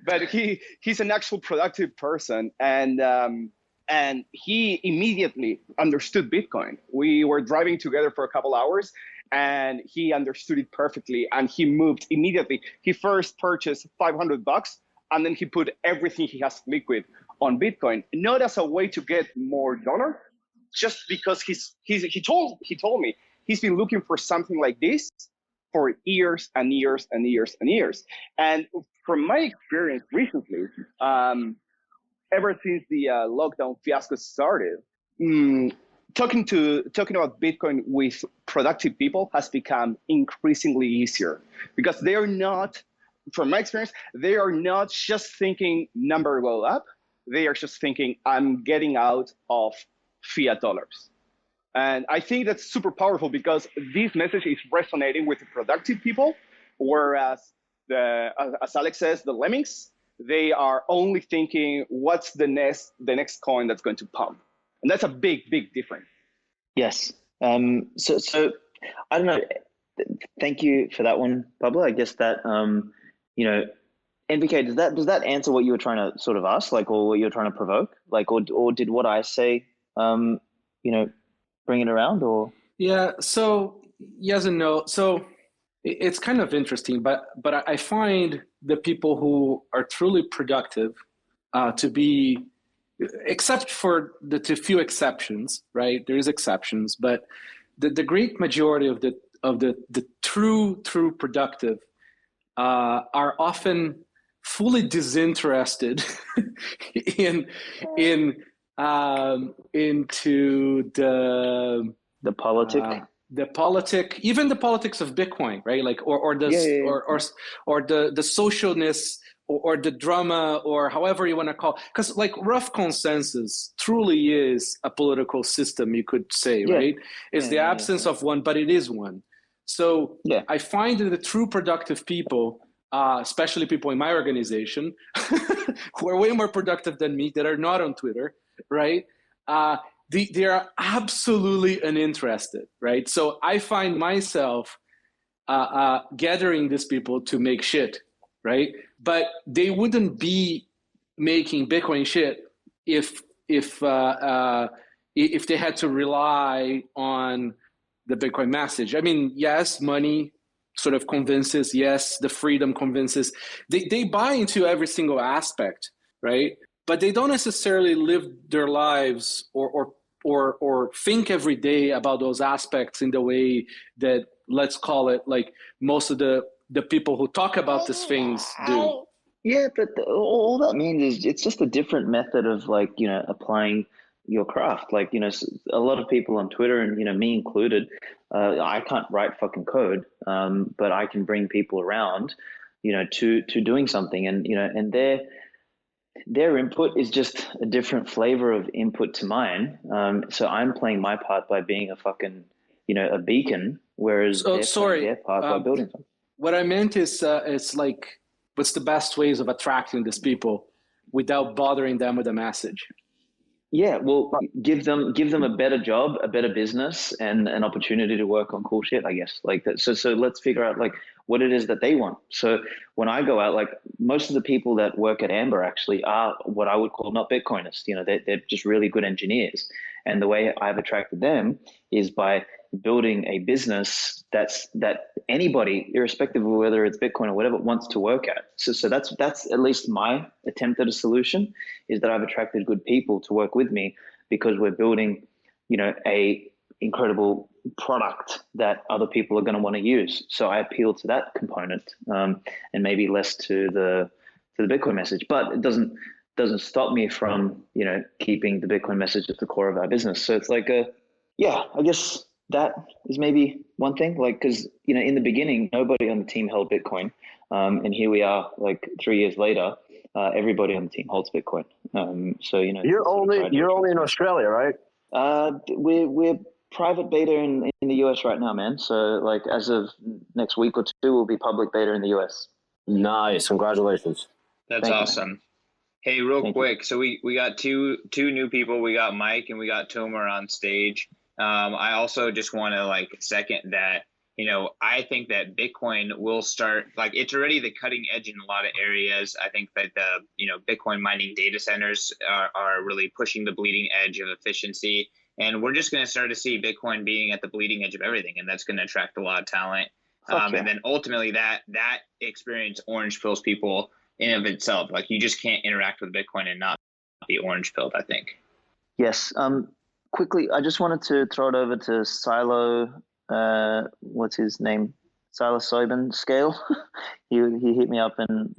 but he's an actual productive person, and he immediately understood Bitcoin. We were driving together for a couple hours, and he understood it perfectly, and he moved immediately. He first purchased $500, and then he put everything he has liquid on Bitcoin, not as a way to get more dollar, just because he told me he's been looking for something like this for years and years and years and years. And from my experience recently, ever since the lockdown fiasco started, talking about Bitcoin with productive people has become increasingly easier, because they are not, from my experience, they are not just thinking number go up. They are just thinking, I'm getting out of fiat dollars. And I think that's super powerful, because this message is resonating with the productive people, whereas as Aleks says, the lemmings, they are only thinking, what's the next coin that's going to pump? And that's a big difference. Yes. So I don't know. Thank you for that one, Pablo. I guess that NBK, does that answer what you were trying to sort of ask, like, or what you're trying to provoke, like, or did what I say, bring it around, or? Yeah. So yes and no. So it's kind of interesting, but I find the people who are truly productive to be, except for the few exceptions, right? There is exceptions, but the great majority of the true productive are often fully disinterested into the politic. Even the politics of Bitcoin, right? Like, or the socialness, or the drama, or however you want to call it. Because like rough consensus truly is a political system, you could say, right? It's the absence of one, but it is one. So I find that the true productive people, especially people in my organization, who are way more productive than me, that are not on Twitter, right? They are absolutely uninterested, right? So I find myself gathering these people to make shit, right? But they wouldn't be making Bitcoin shit if they had to rely on the Bitcoin message. I mean, yes, money sort of convinces. Yes, the freedom convinces. They buy into every single aspect, right? But they don't necessarily live their lives or think every day about those aspects in the way that, let's call it, like most of the people who talk about these things do. Yeah, but all that means is it's just a different method of, like, applying your craft. Like, a lot of people on Twitter, and me included, I can't write fucking code, but I can bring people around, to doing something, and their input is just a different flavor of input to mine. So I'm playing my part by being a fucking, a beacon, whereas they're playing their part by building something. What I meant is, it's like, what's the best ways of attracting these people without bothering them with a message? Yeah, well, give them a better job, a better business, and an opportunity to work on cool shit, I guess. Like that. So let's figure out like what it is that they want. So when I go out, like most of the people that work at Amber actually are what I would call not Bitcoiners. You know, they're just really good engineers. And the way I've attracted them is by building a business that anybody, irrespective of whether it's Bitcoin or whatever, wants to work at. So that's at least my attempt at a solution, is that I've attracted good people to work with me because we're building, you know, a incredible product that other people are going to want to use. So I appeal to that component, and maybe less to the Bitcoin message. But it doesn't stop me from, you know, keeping the Bitcoin message at the core of our business. So it's like I guess that is maybe one thing. Like, because, you know, in the beginning, nobody on the team held Bitcoin, and here we are, like 3 years later. Everybody on the team holds Bitcoin. So, you know, you're only in Australia, right? We're private beta in the US right now, man. So like as of next week or two, we'll be public beta in the US. Nice, congratulations. That's awesome. Hey, real quick. So we got two new people. We got Mike and we got Tomer on stage. I also just want to like second that. You know, I think that Bitcoin will start, like, it's already the cutting edge in a lot of areas. I think that Bitcoin mining data centers are really pushing the bleeding edge of efficiency. And we're just going to start to see Bitcoin being at the bleeding edge of everything. And that's going to attract a lot of talent. And then ultimately that experience orange pills people in of itself. Like, you just can't interact with Bitcoin and not be orange pilled, I think. Yes. Quickly, I just wanted to throw it over to Silo. What's his name? Psilocybin Scale. he hit me up and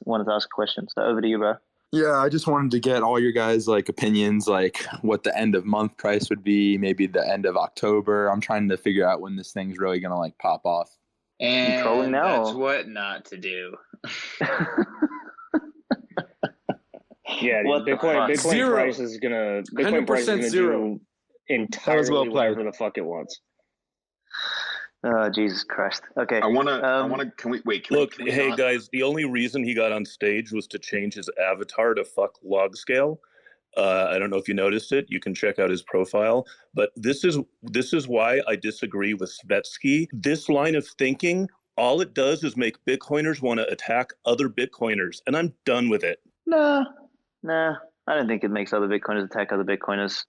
wanted to ask a question. So over to you, bro. Yeah, I just wanted to get all your guys' like opinions, like what the end of month price would be, maybe the end of October. I'm trying to figure out when this thing's really gonna like pop off. And trolling now, that's what not to do. Yeah, dude, Bitcoin price is gonna 100% zero. do entirely whatever the fuck it wants. Oh, Jesus Christ. Okay. I want to, can we wait? Look, hey guys, the only reason he got on stage was to change his avatar to fuck log scale. I don't know if you noticed it. You can check out his profile. But this is why I disagree with Svetsky. This line of thinking, all it does is make Bitcoiners want to attack other Bitcoiners. And I'm done with it. Nah. I don't think it makes other Bitcoiners attack other Bitcoiners.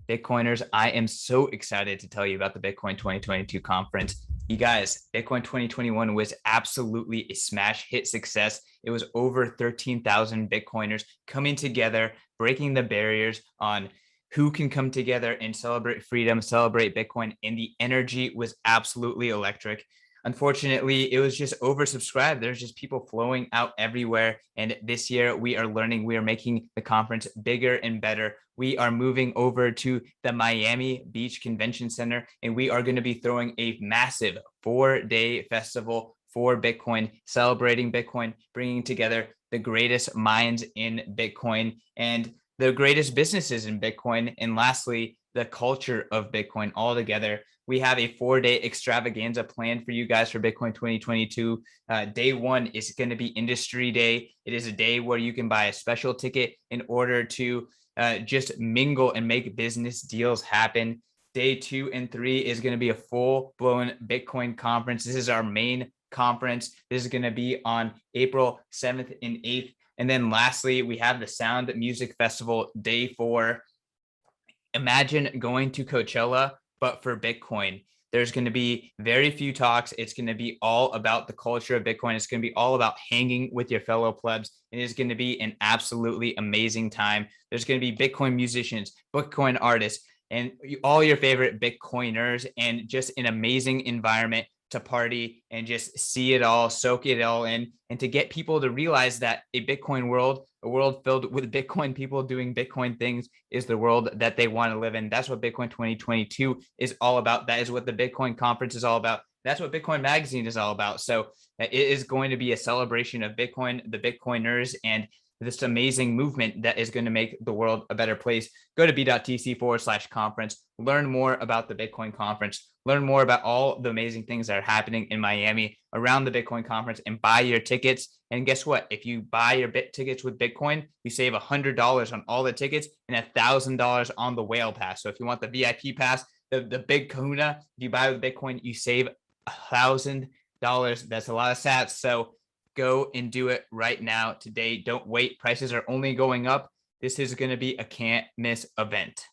Bitcoiners, I am so excited to tell you about the Bitcoin 2022 conference. You guys, Bitcoin 2021 was absolutely a smash hit success. It was over 13,000 Bitcoiners coming together, breaking the barriers on who can come together and celebrate freedom, celebrate Bitcoin, and the energy was absolutely electric. Unfortunately, it was just oversubscribed. There's just people flowing out everywhere. And this year we are making the conference bigger and better. We are moving over to the Miami Beach Convention Center, and we are going to be throwing a massive 4-day festival for Bitcoin, celebrating Bitcoin, bringing together the greatest minds in Bitcoin and the greatest businesses in Bitcoin. And lastly, the culture of Bitcoin all together. We have a 4-day extravaganza planned for you guys for Bitcoin 2022. Day one is going to be Industry Day. It is a day where you can buy a special ticket in order to just mingle and make business deals happen. Day 2 and 3 is going to be a full-blown Bitcoin conference. This is our main conference. This is going to be on April 7th and 8th. And then lastly, we have the Sound Music Festival, Day 4. Imagine going to Coachella, but for Bitcoin. There's going to be very few talks. It's going to be all about the culture of Bitcoin. It's going to be all about hanging with your fellow plebs. It is going to be an absolutely amazing time. There's going to be Bitcoin musicians, Bitcoin artists, and all your favorite Bitcoiners, and just an amazing environment to party and just see it all, soak it all in, and to get people to realize that a Bitcoin world, a world filled with Bitcoin people doing Bitcoin things, is the world that they want to live in. That's what Bitcoin 2022 is all about. That is what the Bitcoin conference is all about. That's what Bitcoin Magazine is all about. So it is going to be a celebration of Bitcoin, the Bitcoiners, and this amazing movement that is going to make the world a better place, go to b.tc/conference, learn more about the Bitcoin conference, learn more about all the amazing things that are happening in Miami around the Bitcoin conference, and buy your tickets. And guess what? If you buy your tickets with Bitcoin, you save $100 on all the tickets and $1,000 on the whale pass. So if you want the VIP pass, the big kahuna, if you buy with Bitcoin, you save $1,000. That's a lot of sats. So go and do it right now today. Don't wait. Prices are only going up. This is going to be a can't miss event.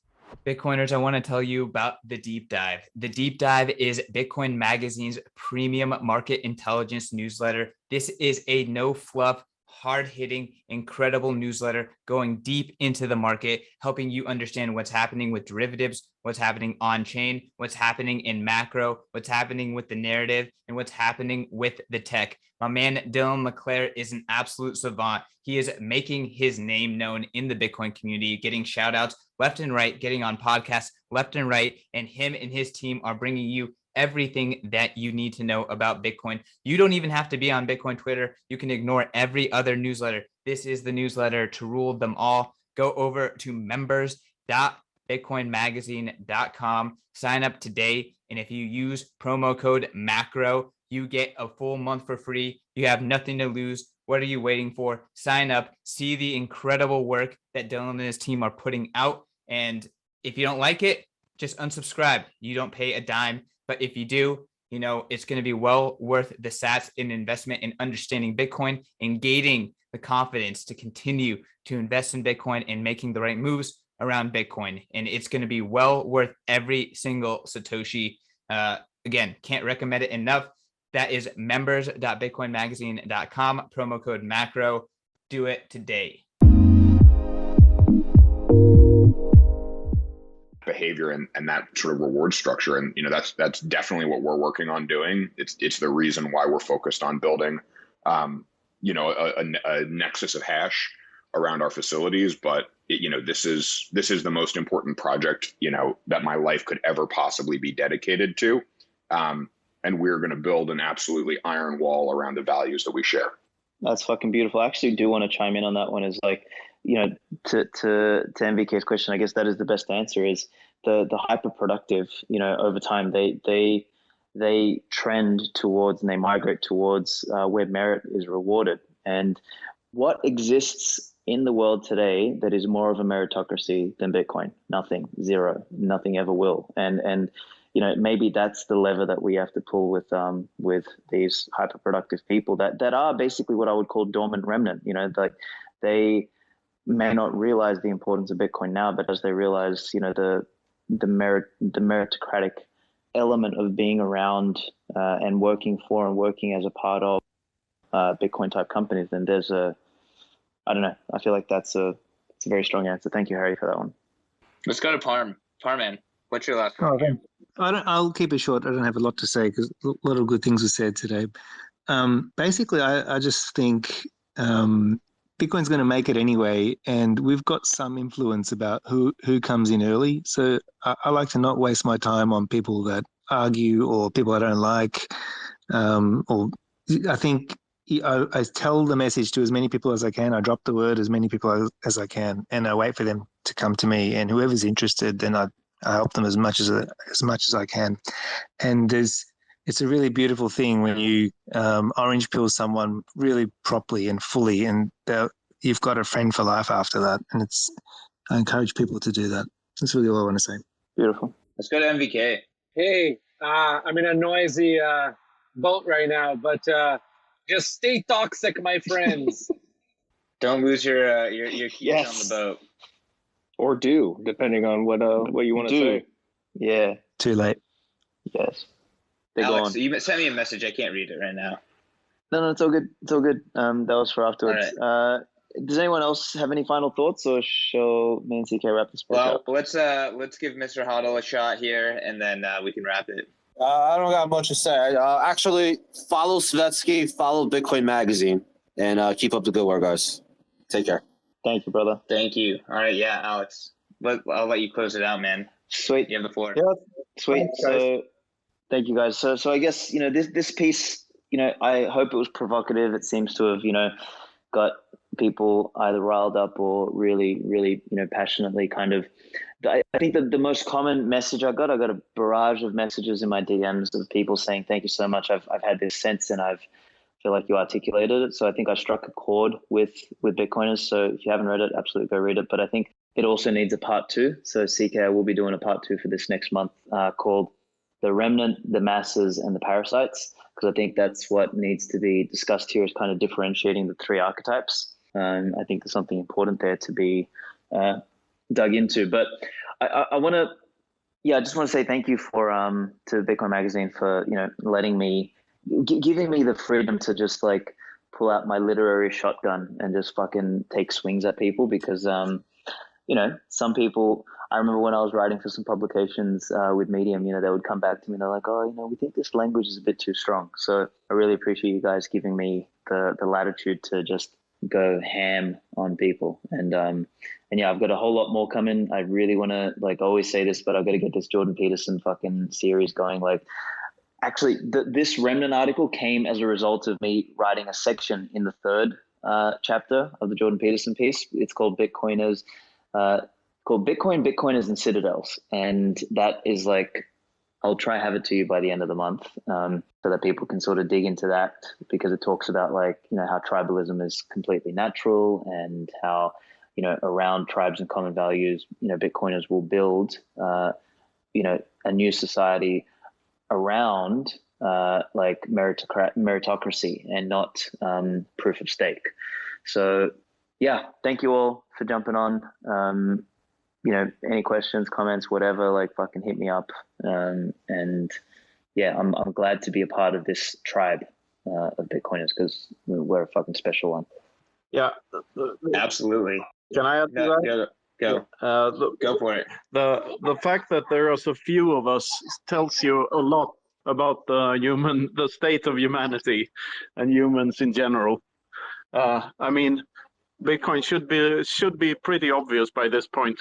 Bitcoiners, I want to tell you about the deep dive. The deep dive is Bitcoin Magazine's premium market intelligence newsletter. This is a no fluff, hard-hitting, incredible newsletter going deep into the market, helping you understand what's happening with derivatives, what's happening on chain, what's happening in macro, what's happening with the narrative, and what's happening with the tech. My man Dylan LeClaire is an absolute savant. He is making his name known in the Bitcoin community, getting shout outs left and right, getting on podcasts left and right, and him and his team are bringing you everything that you need to know about Bitcoin. You don't even have to be on Bitcoin Twitter. You can ignore every other newsletter. This is the newsletter to rule them all. Go over to members.bitcoinmagazine.com, sign up today. And if you use promo code MACRO, you get a full month for free. You have nothing to lose. What are you waiting for? Sign up, see the incredible work that Dylan and his team are putting out. And if you don't like it, just unsubscribe. You don't pay a dime. But if you do, you know, it's going to be well worth the sats in investment in understanding Bitcoin and gaining the confidence to continue to invest in Bitcoin and making the right moves around Bitcoin. And it's going to be well worth every single Satoshi. Again, can't recommend it enough. That is members.bitcoinmagazine.com, promo code MACRO. Do it today. Behavior and that sort of reward structure, and that's definitely what we're working on doing. It's the reason why we're focused on building a nexus of hash around our facilities. But this is the most important project that my life could ever possibly be dedicated to, and we're going to build an absolutely iron wall around the values that we share. That's fucking beautiful. I actually do want to chime in on that one. Is like, to MVK's question, I guess that is the best answer. Is the hyper productive, over time they trend towards and they migrate towards where merit is rewarded. And what exists in the world today that is more of a meritocracy than Bitcoin? Nothing, zero, nothing ever will. And maybe that's the lever that we have to pull with these hyper productive people that are basically what I would call dormant remnant. Like they may not realize the importance of Bitcoin now, but as they realize, the meritocratic element of being around and working for and working as a part of Bitcoin type companies, then there's I don't know. I feel like it's a very strong answer. Thank you, Harry, for that one. Let's go to Parm. Parman, what's your last one? Okay. I'll keep it short. I don't have a lot to say because a lot of good things were said today. Basically, I just think Bitcoin's going to make it anyway, and we've got some influence about who comes in early. So I like to not waste my time on people that argue or people I don't like. Or I think I tell the message to as many people as I can. I drop the word as many people as I can, and I wait for them to come to me. And whoever's interested, then I help them as much as I can. And it's a really beautiful thing when you orange pill someone really properly and fully, and you've got a friend for life after that. And I encourage people to do that. That's really all I want to say. Beautiful. Let's go to MVK. Hey, I'm in a noisy boat right now, but just stay toxic, my friends. Don't lose your keys on the boat. Or do, depending on what you want to say. Yeah. Too late. Yes. Alex, you sent me a message. I can't read it right now. No, it's all good. It's all good. That was for afterwards. Right. Does anyone else have any final thoughts, or shall me and CK wrap this up? Well, let's give Mr. Huddle a shot here, and then we can wrap it. I don't got much to say. Actually, follow Svetsky, follow Bitcoin Magazine, and keep up the good work, guys. Take care. Thank you, brother. Thank you. All right, yeah, Alex. I'll let you close it out, man. Sweet. You have the floor. Yeah, sweet. So, thank you, guys. So I guess this piece, I hope it was provocative. It seems to have got people either riled up or really, really, passionately kind of. I think that the most common message I got a barrage of messages in my DMs of people saying, "Thank you so much. I've had this sense and I feel like you articulated it." So I think I struck a chord with Bitcoiners. So if you haven't read it, absolutely go read it. But I think it also needs a part 2. So CK will be doing a part 2 for this next month called The Remnant, the Masses, and the Parasites, because I think that's what needs to be discussed here, is kind of differentiating the 3 archetypes. I think there's something important there to be dug into. But I want to, I just want to say thank you for to Bitcoin Magazine for letting me, giving me the freedom to just like pull out my literary shotgun and just fucking take swings at people, because some people, I remember when I was writing for some publications with Medium, they would come back to me and they're like, "Oh, we think this language is a bit too strong." So I really appreciate you guys giving me the latitude to just go ham on people. And yeah, I've got a whole lot more coming. I really want to, like, always say this, but I've got to get this Jordan Peterson fucking series going. Like, actually, this Remnant article came as a result of me writing a section in the 3rd chapter of the Jordan Peterson piece. It's called Bitcoiners. Called Bitcoiners and Citadels. And that is like, I'll try have it to you by the end of the month, so that people can sort of dig into that, because it talks about like, how tribalism is completely natural, and how, around tribes and common values, Bitcoiners will build, a new society around like meritocracy and not proof of stake. So yeah, thank you all for jumping on. Any questions, comments, whatever, like, fucking hit me up. And yeah, I'm glad to be a part of this tribe of Bitcoiners, because we're a fucking special one. Yeah, Absolutely. can I add to that? Go for it. The fact that there are so few of us tells you a lot about the state of humanity and humans in general. I mean, Bitcoin should be pretty obvious by this point,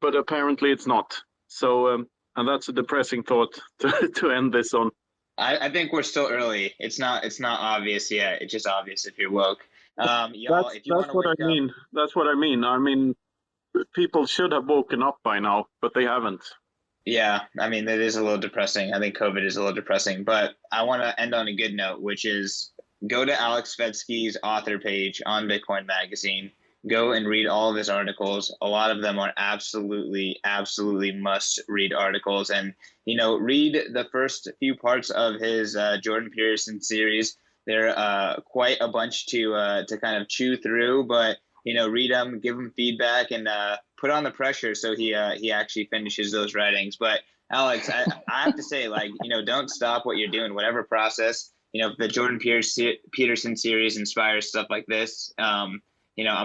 but apparently it's not. So, and that's a depressing thought to end this on. I think we're still early. It's not obvious yet. It's just obvious if you're woke. Y'all, That's what I mean. That's what I mean. I mean, people should have woken up by now, but they haven't. Yeah, I mean, that is a little depressing. I think COVID is a little depressing, but I want to end on a good note, which is go to Aleks Svetsky's author page on Bitcoin Magazine. Go and read all of his articles. A lot of them are absolutely must-read articles. And, read the first few parts of his Jordan Peterson series. They're quite a bunch to kind of chew through, but, read them, give him feedback, and put on the pressure so he actually finishes those writings. But, Aleks, I have to say, like, don't stop what you're doing, whatever process. If the Jordan Peterson series inspires stuff like this, I'm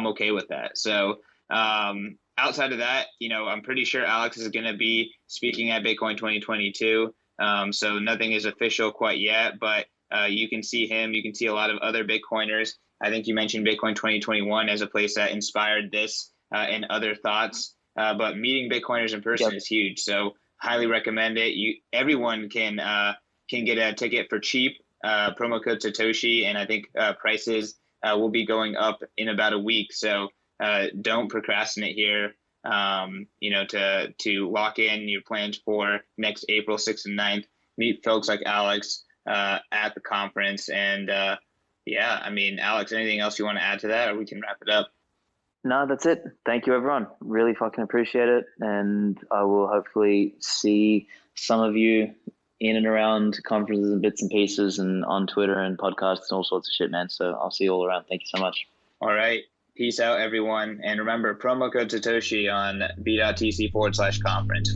okay with that. So outside of that, I'm pretty sure Aleks is going to be speaking at Bitcoin 2022. So nothing is official quite yet, but you can see him. You can see a lot of other Bitcoiners. I think you mentioned Bitcoin 2021 as a place that inspired this and other thoughts. But meeting Bitcoiners in person is huge. So highly recommend it. Everyone can get a ticket for cheap. Promo code Satoshi, and I think prices will be going up in about a week. So don't procrastinate here. To lock in your plans for next April 6th and 9th. Meet folks like Aleks at the conference. And yeah, I mean, Aleks, anything else you want to add to that, or we can wrap it up? No, that's it. Thank you, everyone. Really fucking appreciate it. And I will hopefully see some of you in and around conferences and bits and pieces and on Twitter and podcasts and all sorts of shit, man. So I'll see you all around. Thank you so much. All right. Peace out, everyone. And remember, promo code Satoshi on b.tc/conference.